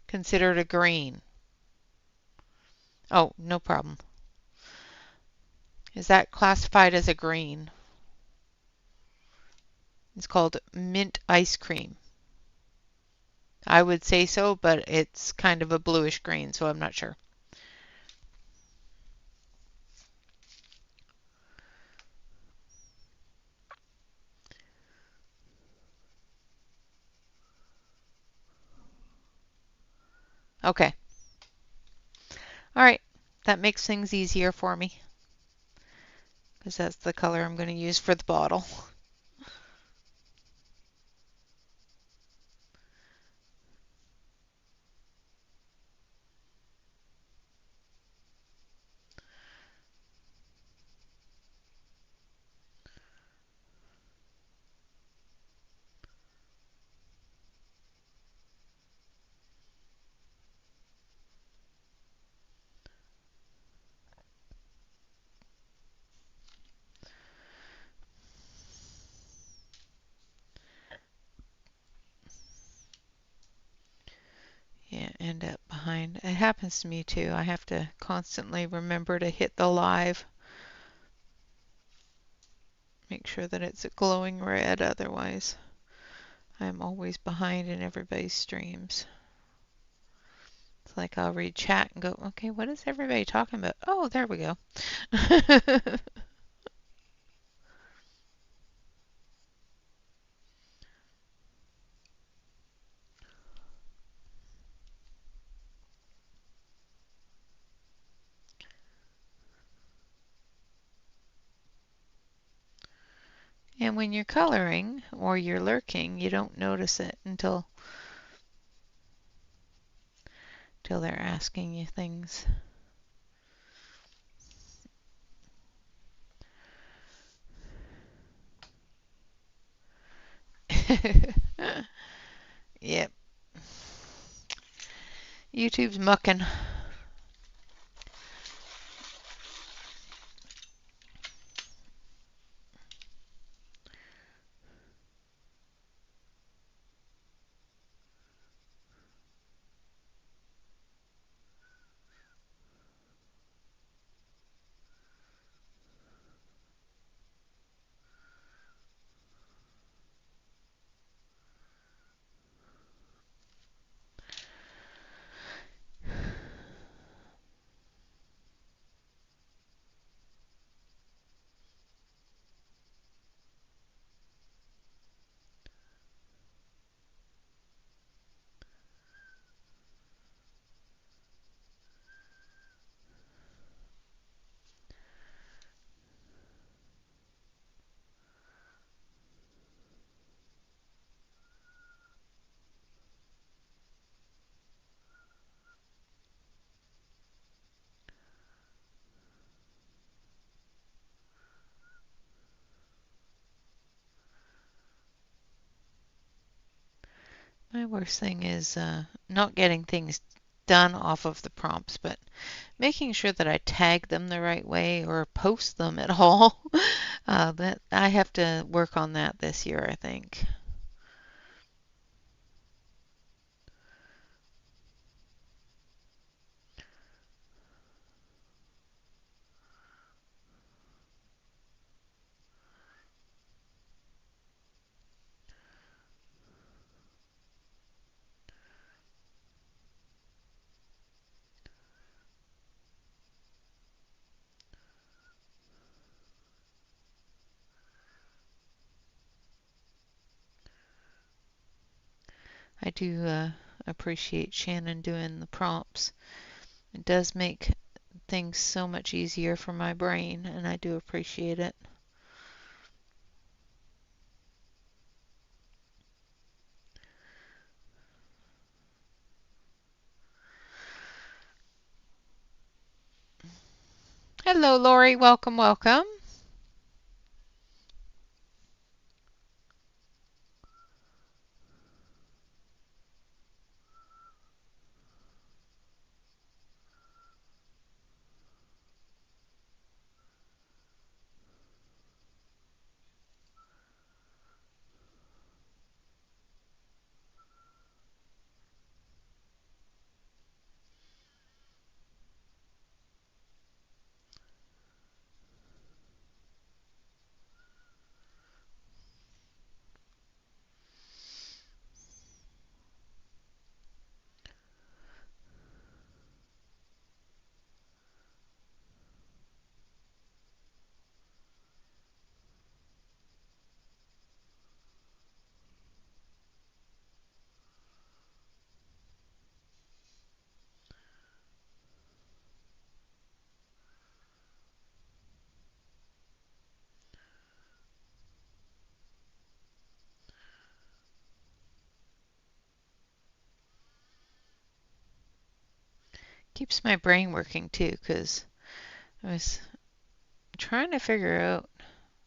considered a green? Oh, no problem. Is that classified as a green? It's called mint ice cream. I would say so, but it's kind of a bluish green, so I'm not sure. Okay. All right. That makes things easier for me because that's the color I'm going to use for the bottle. Yeah, end up behind. It happens to me too. I have to constantly remember to hit the live. Make sure that it's a glowing red, otherwise I'm always behind in everybody's streams. It's like I'll read chat and go, okay, what is everybody talking about? Oh, there we go. And when you're coloring or you're lurking, you don't notice it until they're asking you things. Yep. YouTube's mucking. My worst thing is not getting things done off of the prompts, but making sure that I tag them the right way or post them at all. That I have to work on that this year, I think. I do appreciate Shannon doing the prompts. It does make things so much easier for my brain, and I do appreciate it. Hello, Lori. Welcome, welcome. Keeps my brain working too, because I was trying to figure out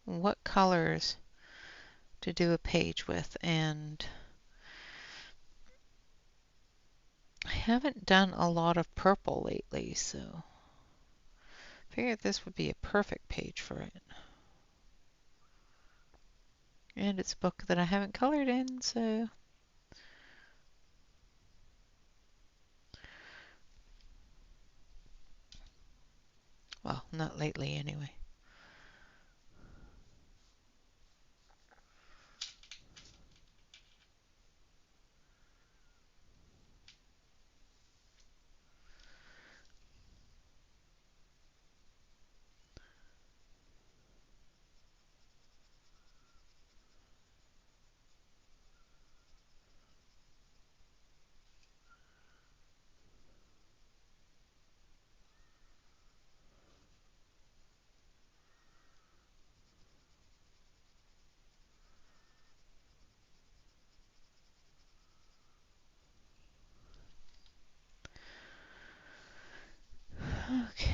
what colors to do a page with, and I haven't done a lot of purple lately, so I figured this would be a perfect page for it. And it's a book that I haven't colored in, so well, not lately anyway. Okay.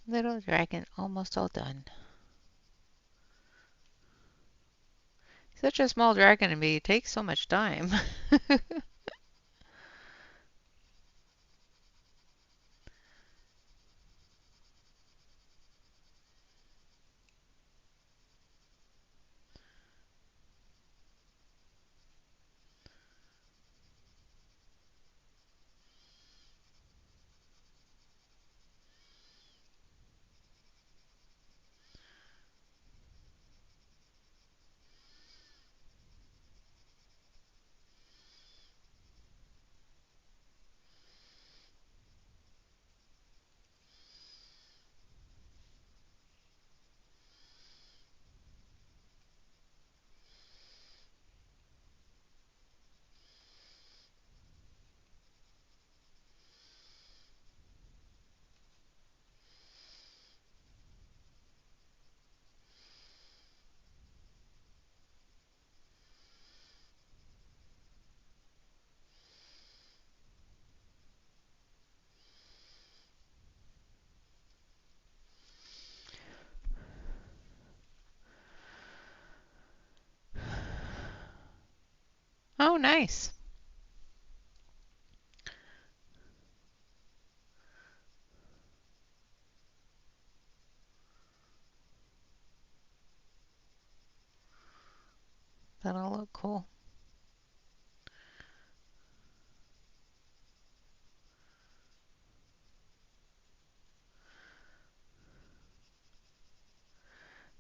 Little dragon, almost all done. Such a small dragon to me, it takes so much time. Oh, nice. That'll look cool.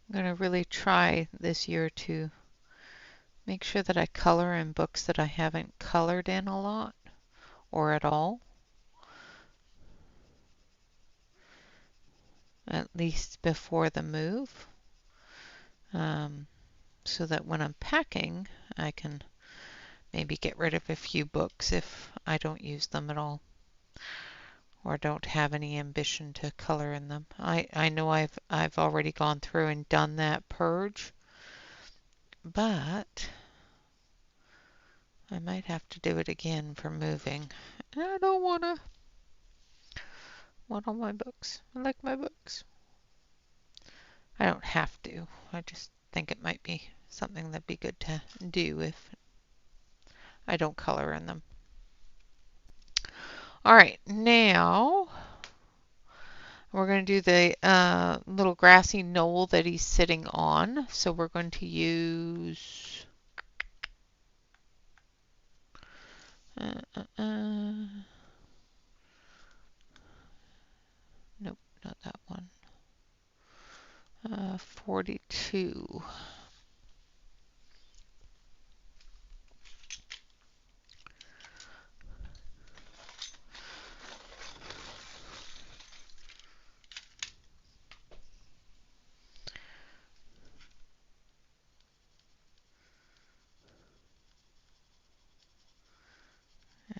I'm going to really try this year to make sure that I color in books that I haven't colored in a lot or at all, at least before the move, so that when I'm packing, I can maybe get rid of a few books if I don't use them at all or don't have any ambition to color in them. I know I've already gone through and done that purge, but I might have to do it again for moving. I don't want all my books. I like my books. I don't have to. I just think it might be something that'd be good to do if I don't color in them. All right, now we're going to do the little grassy knoll that he's sitting on. So we're going to use nope, not that one. 42.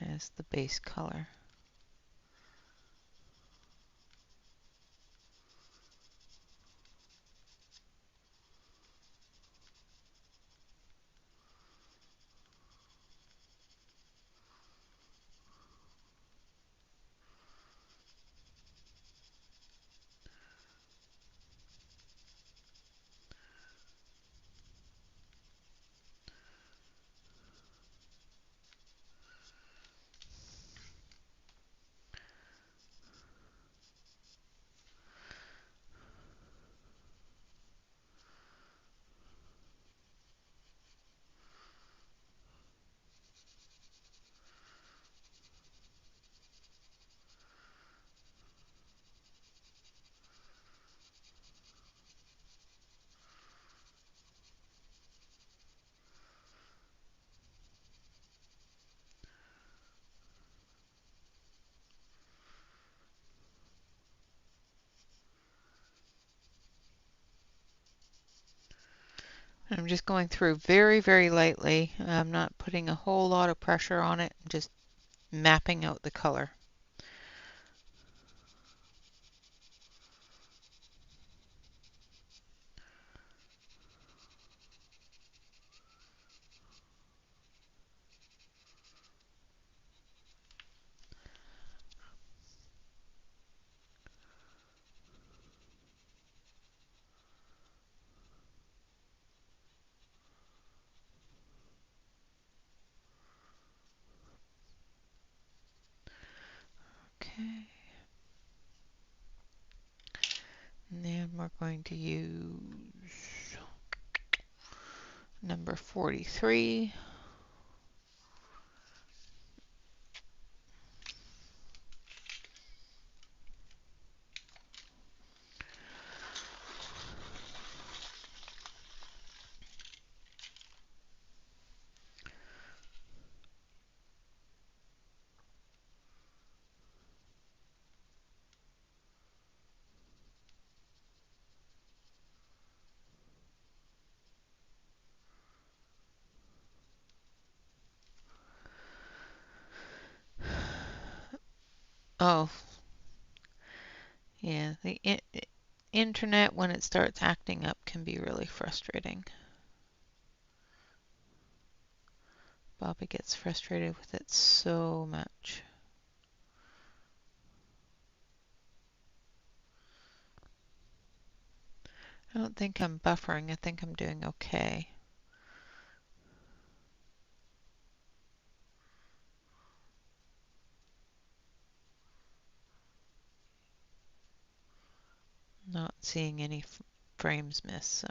As the base color. I'm just going through very, very lightly. I'm not putting a whole lot of pressure on it, just mapping out the color. Okay. And then we're going to use number 43. Oh, yeah, the internet when it starts acting up can be really frustrating. Bobby gets frustrated with it so much. I don't think I'm buffering. I think I'm doing okay. Not seeing any frames miss, so.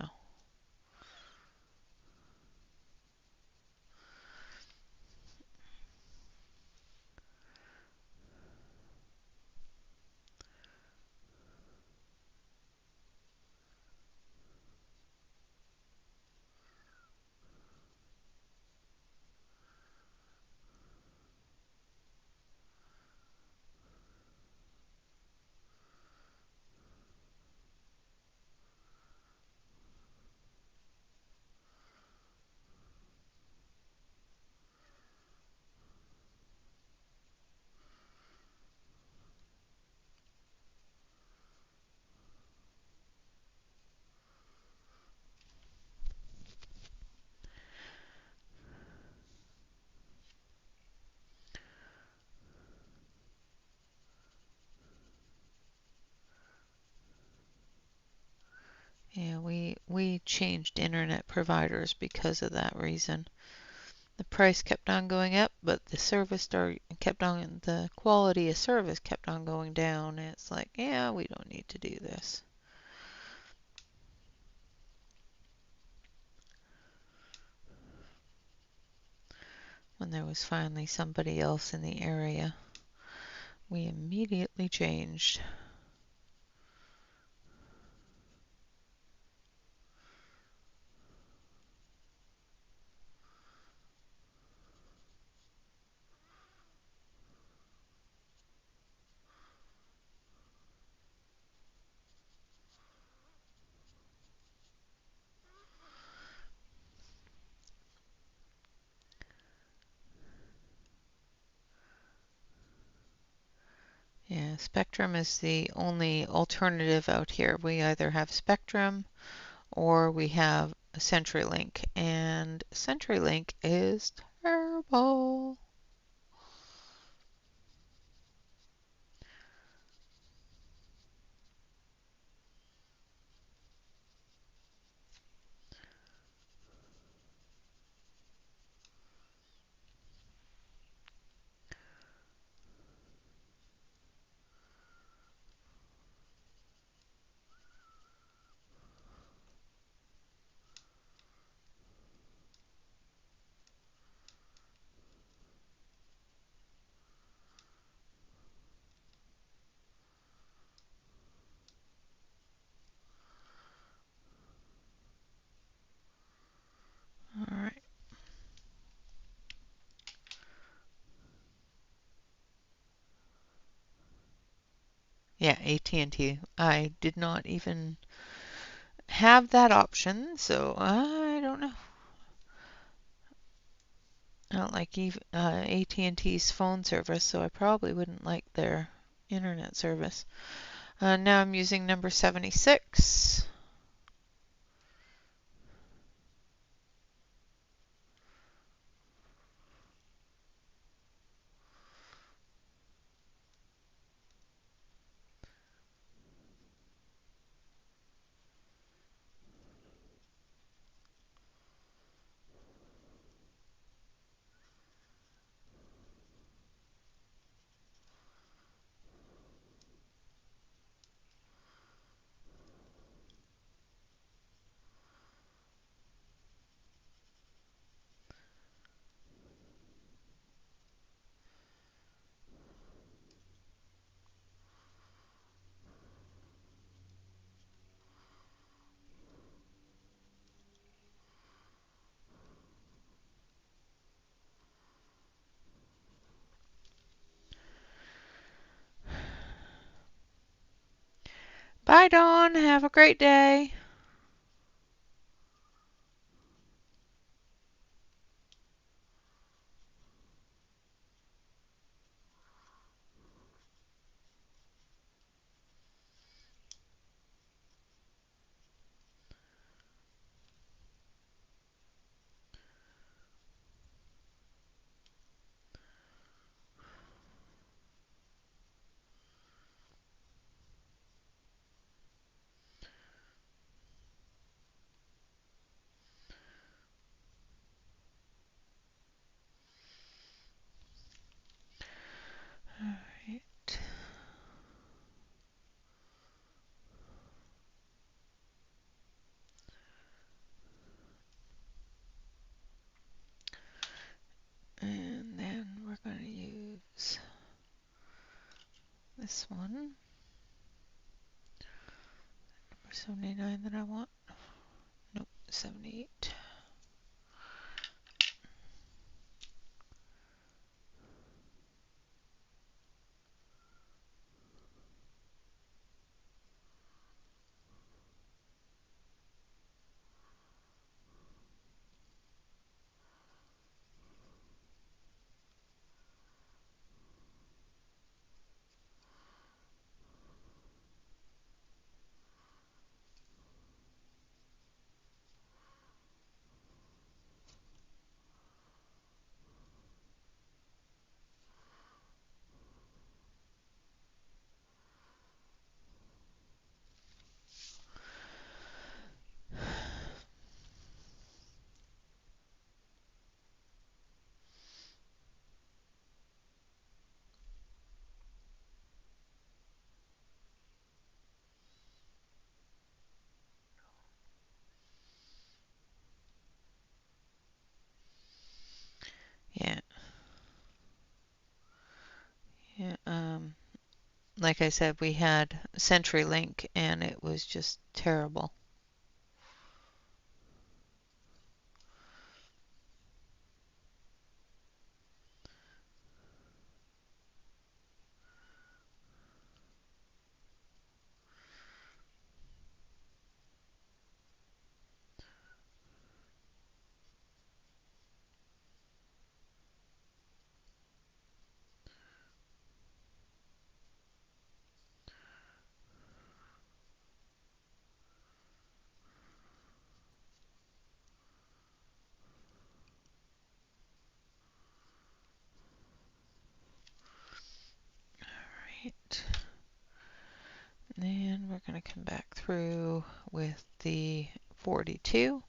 Yeah, we changed internet providers because of that reason. The price kept on going up, but the quality of service kept on going down. And it's like, yeah, we don't need to do this. When there was finally somebody else in the area, we immediately changed. Yeah, Spectrum is the only alternative out here. We either have Spectrum or we have a CenturyLink, and CenturyLink is terrible. All right. Yeah, AT&T. I did not even have that option, so I don't know. I don't like AT&T's phone service, so I probably wouldn't like their internet service. Now I'm using number 76. Bye, Dawn. Have a great day. All right. And then we're going to use this one, number 79 that I want. Nope, 78. like I said, we had CenturyLink and it was just terrible. Right. Then we're going to come back through with the 42.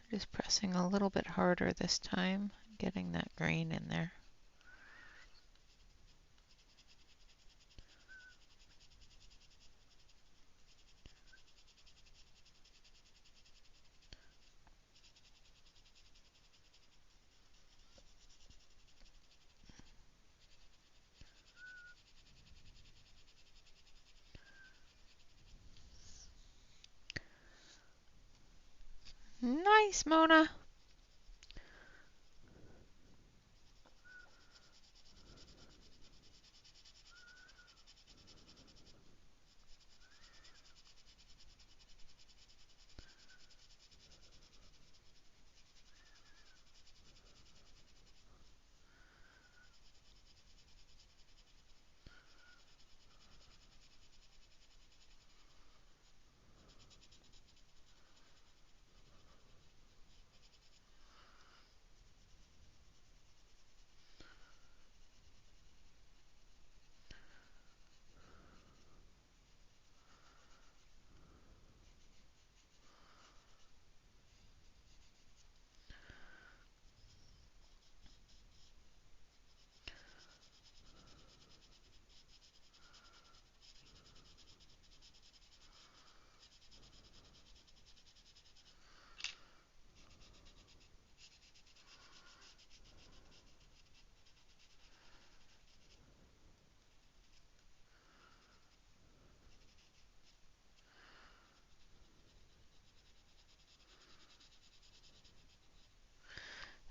Just pressing a little bit harder this time, getting that green in there. Nice, Mona.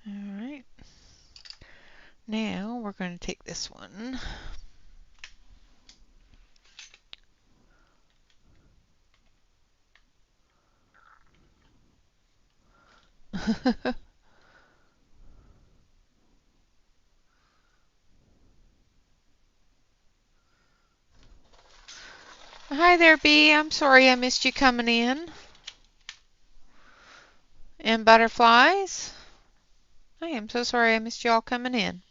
All right. Now we're going to take this one. Hi there, Bee. I'm sorry I missed you coming in. And butterflies. I am so sorry I missed you all coming in.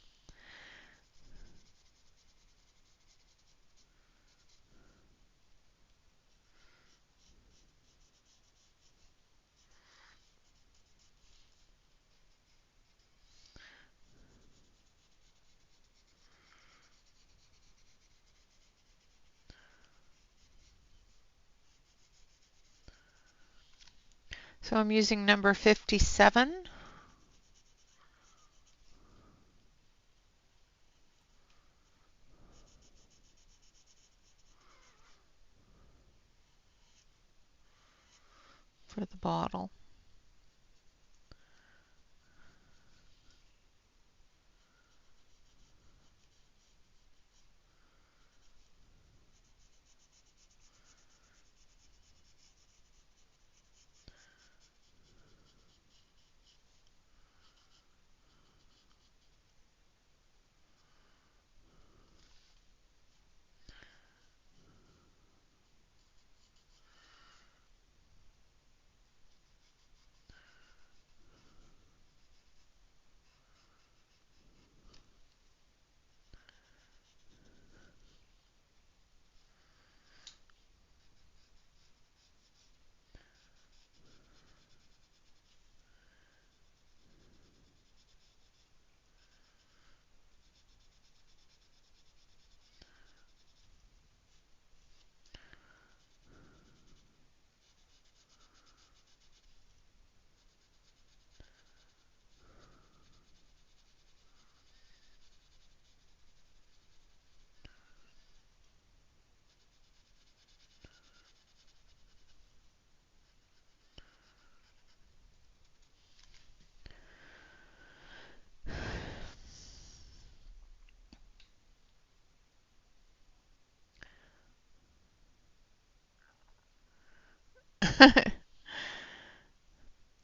So I'm using number 57 for the bottle.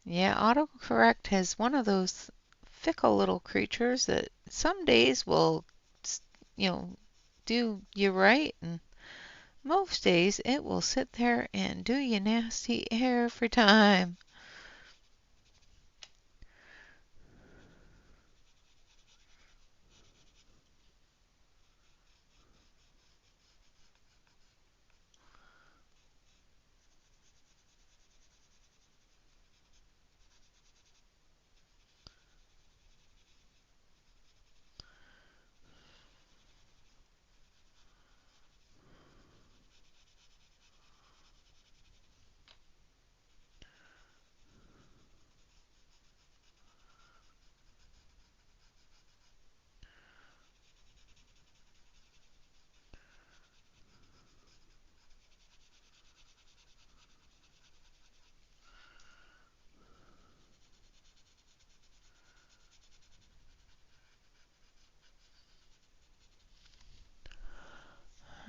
Yeah, autocorrect has one of those fickle little creatures that some days will, you know, do you right, and most days it will sit there and do you nasty every time.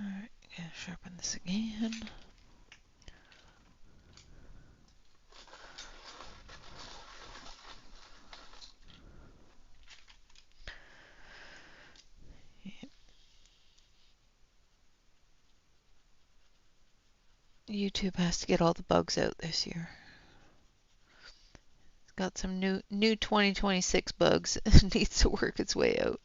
Alright, gonna sharpen this again. YouTube has to get all the bugs out this year. It's got some new 2026 bugs. It needs to work its way out.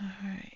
Alright.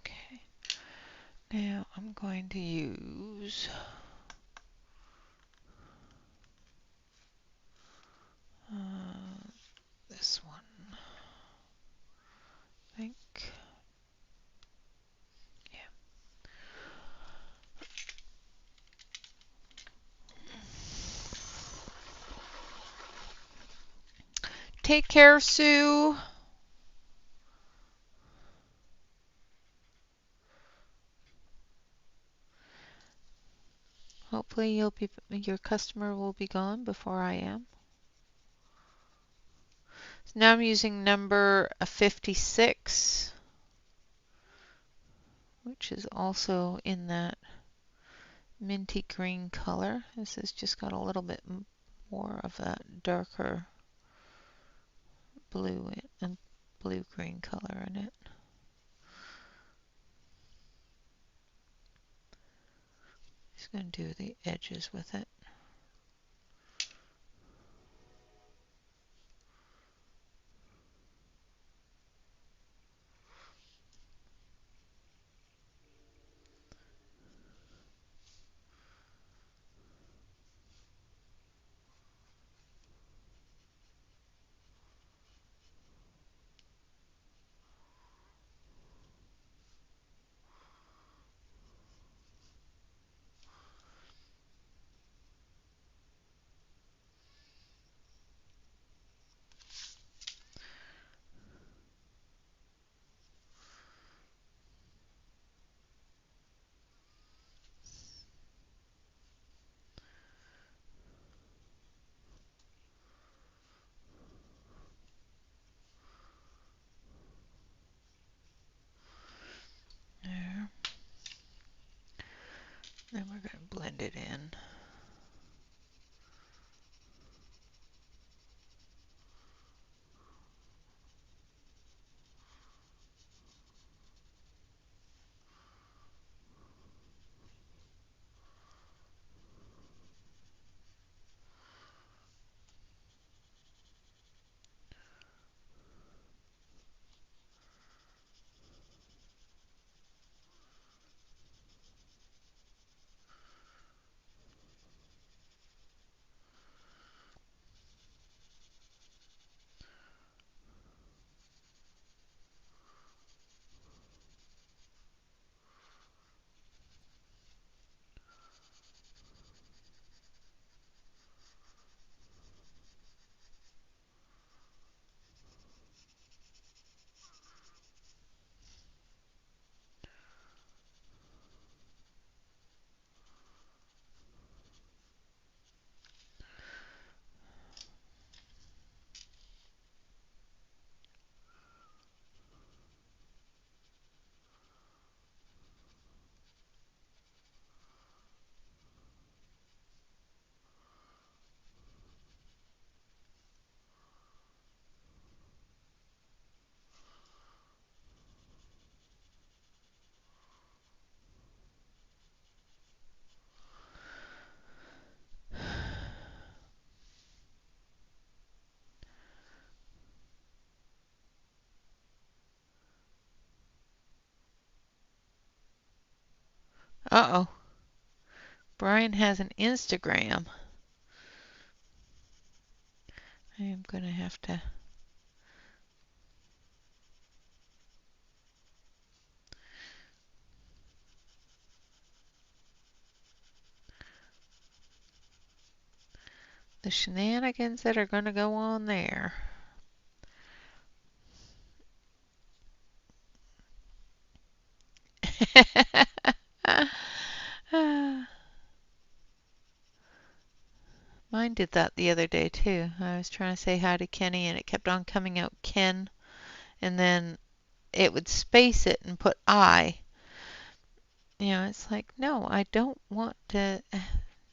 Okay. Now I'm going to use this one, I think. Yeah. Take care, Sue. Hopefully your customer will be gone before I am. So now I'm using number 56, which is also in that minty green color. This has just got a little bit more of that darker blue and blue-green color in it. Just going to do the edges with it. Uh-oh. Brian has an Instagram. I am going to have to... The shenanigans that are going to go on there. Mine did that the other day too. I was trying to say hi to Kenny and it kept on coming out Ken, and then it would space it and put I. It's like, no, I don't want to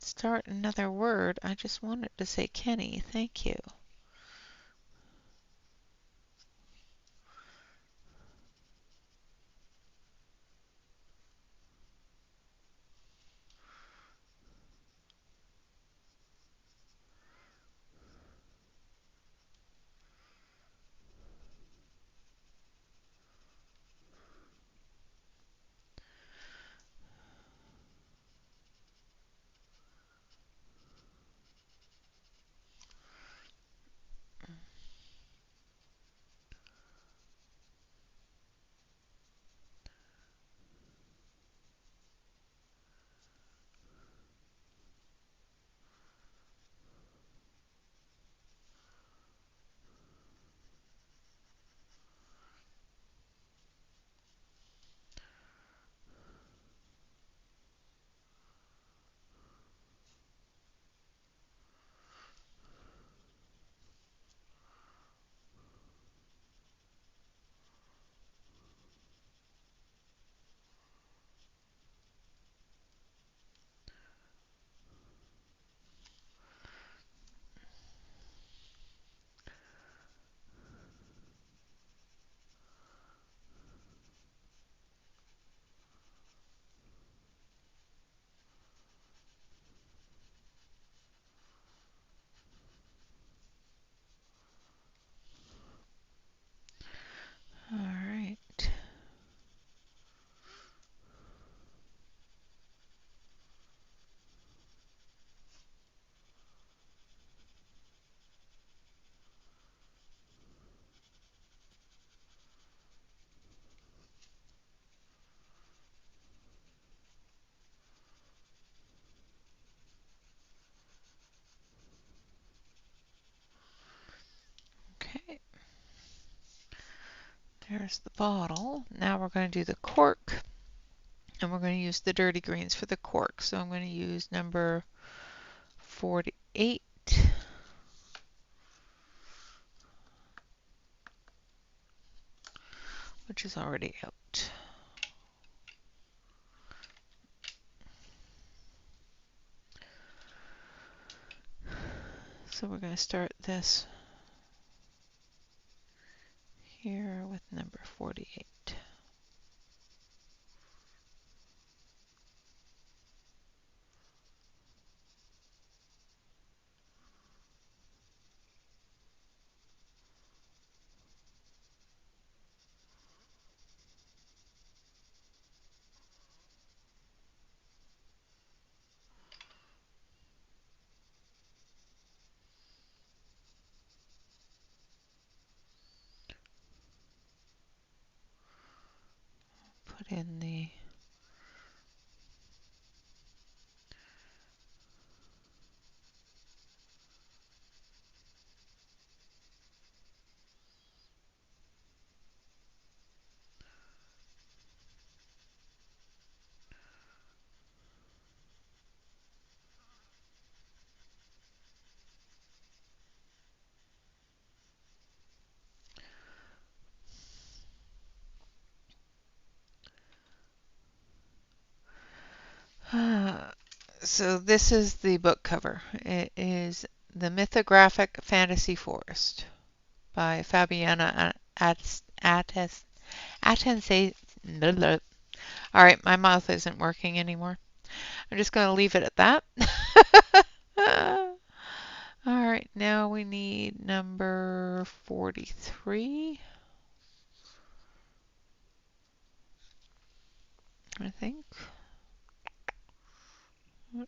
start another word. I just want it to say Kenny. Thank you. All right. Okay. There's the bottle. Now we're going to do the cork, and we're going to use the dirty greens for the cork. So I'm going to use number 48, which is already out. So we're going to start this here with number 48. Put in the so this is the book cover. It is The Mythographic Fantasy Forest by Fabiana Attense. All right, my mouth isn't working anymore. I'm just going to leave it at that. All right, now we need number 43, I think. Yeah.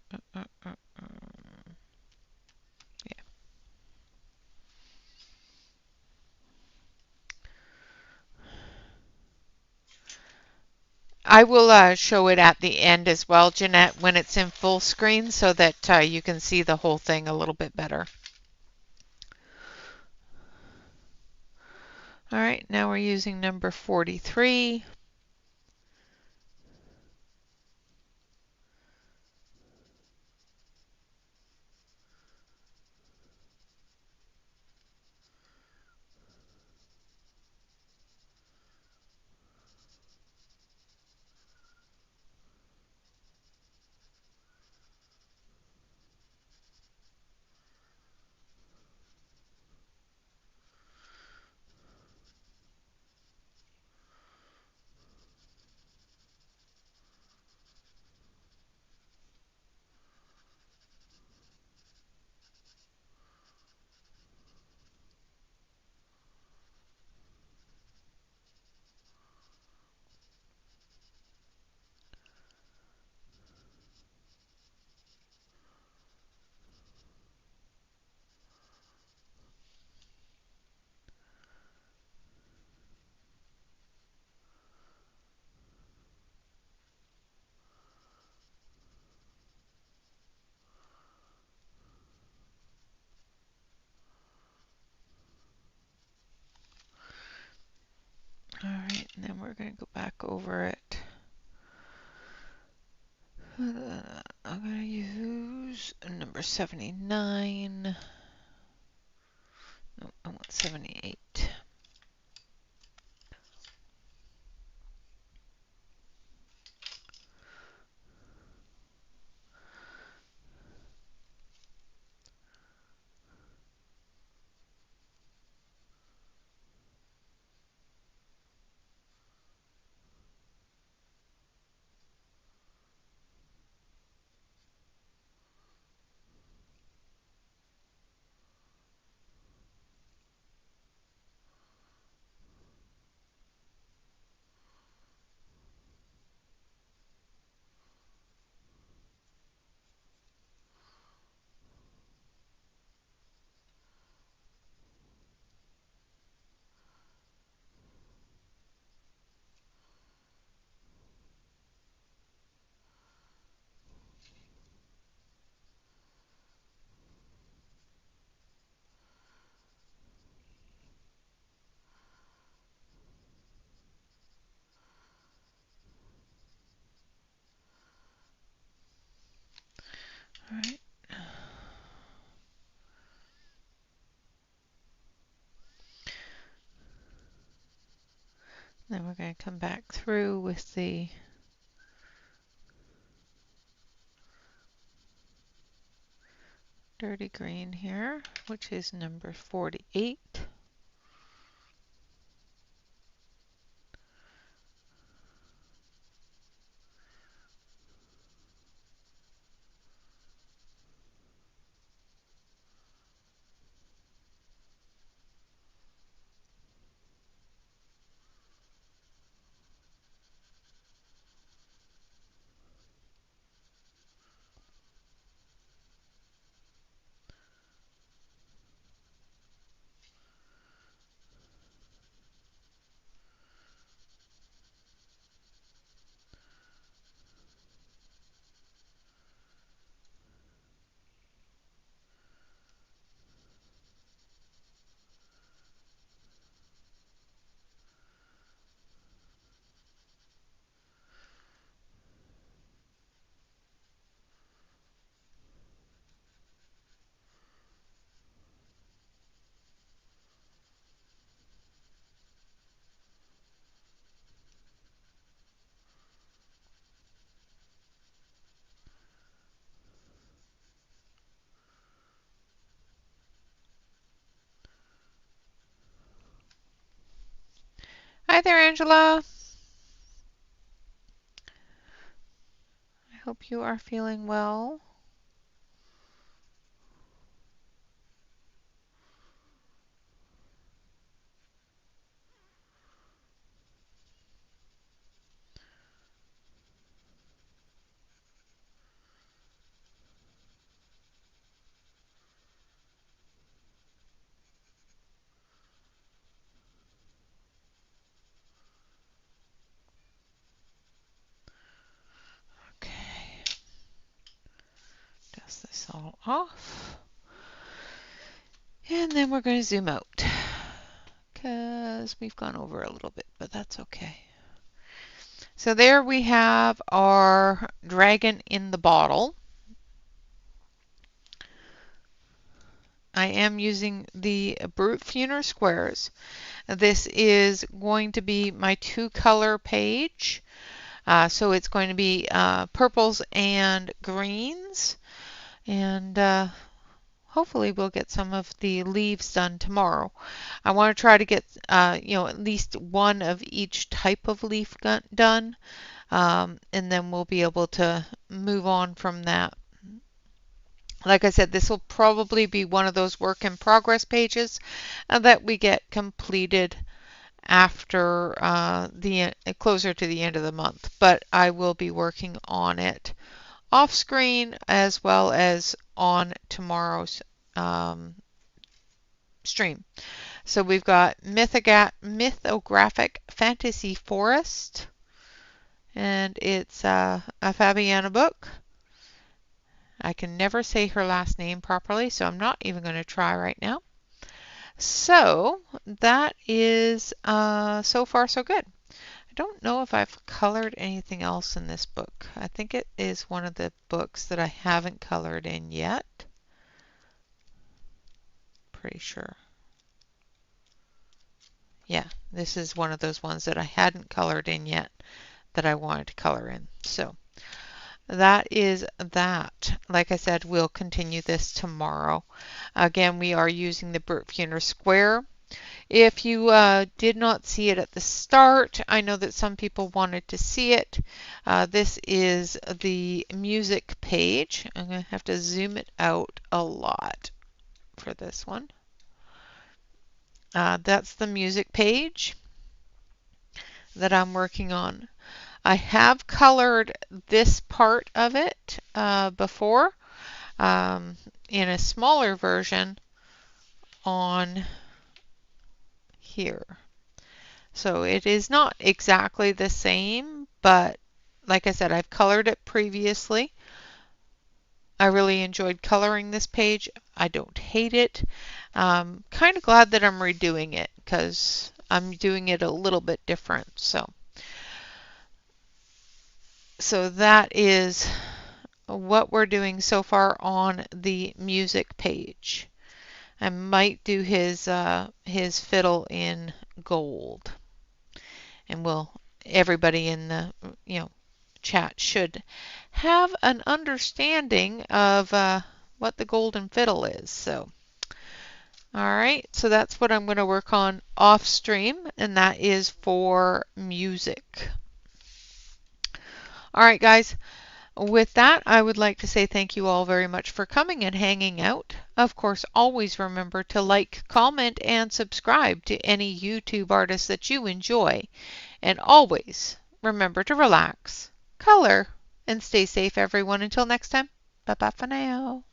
I will show it at the end as well, Jeanette, when it's in full screen so that you can see the whole thing a little bit better. All right, now we're using number 43. All right, and then we're going to go back over it. I'm going to use number 79. No, I want 78. All right. Then we're going to come back through with the dirty green here, which is number 48. Hi there, Angela. I hope you are feeling well. cross this all off. And then we're going to zoom out because we've gone over a little bit, but that's okay. So there we have our dragon in the bottle. I am using the Brute Funer squares. This is going to be my 2-color page. So it's going to be purples and greens. And hopefully we'll get some of the leaves done tomorrow. I want to try to get at least one of each type of leaf done. And then we'll be able to move on from that. Like I said, this will probably be one of those work in progress pages that we get completed after closer to the end of the month. But I will be working on it off screen as well as on tomorrow's stream. So we've got Mythographic Fantasy Forest, and it's a Fabiana book. I can never say her last name properly, so I'm not even going to try right now. So that is so far so good. I don't know if I've colored anything else in this book. I think it is one of the books that I haven't colored in yet. Pretty sure. Yeah, this is one of those ones that I hadn't colored in yet that I wanted to color in. So that is that. Like I said, we'll continue this tomorrow. Again, we are using the Brute Funer square. If you did not see it at the start, I know that some people wanted to see it. This is the music page. I'm going to have to zoom it out a lot for this one. That's the music page that I'm working on. I have colored this part of it before in a smaller version on here. So it is not exactly the same, but like I said, I've colored it previously. I really enjoyed coloring this page. I don't hate it. Kind of glad that I'm redoing it because I'm doing it a little bit different. So that is what we're doing so far on the music page. I might do his fiddle in gold, and everybody in the chat should have an understanding of what the golden fiddle is. So all right, so that's what I'm going to work on off stream, and that is for music. All right, guys. With that, I would like to say thank you all very much for coming and hanging out. Of course, always remember to like, comment, and subscribe to any YouTube artists that you enjoy. And always remember to relax, color, and stay safe, everyone. Until next time, bye-bye for now.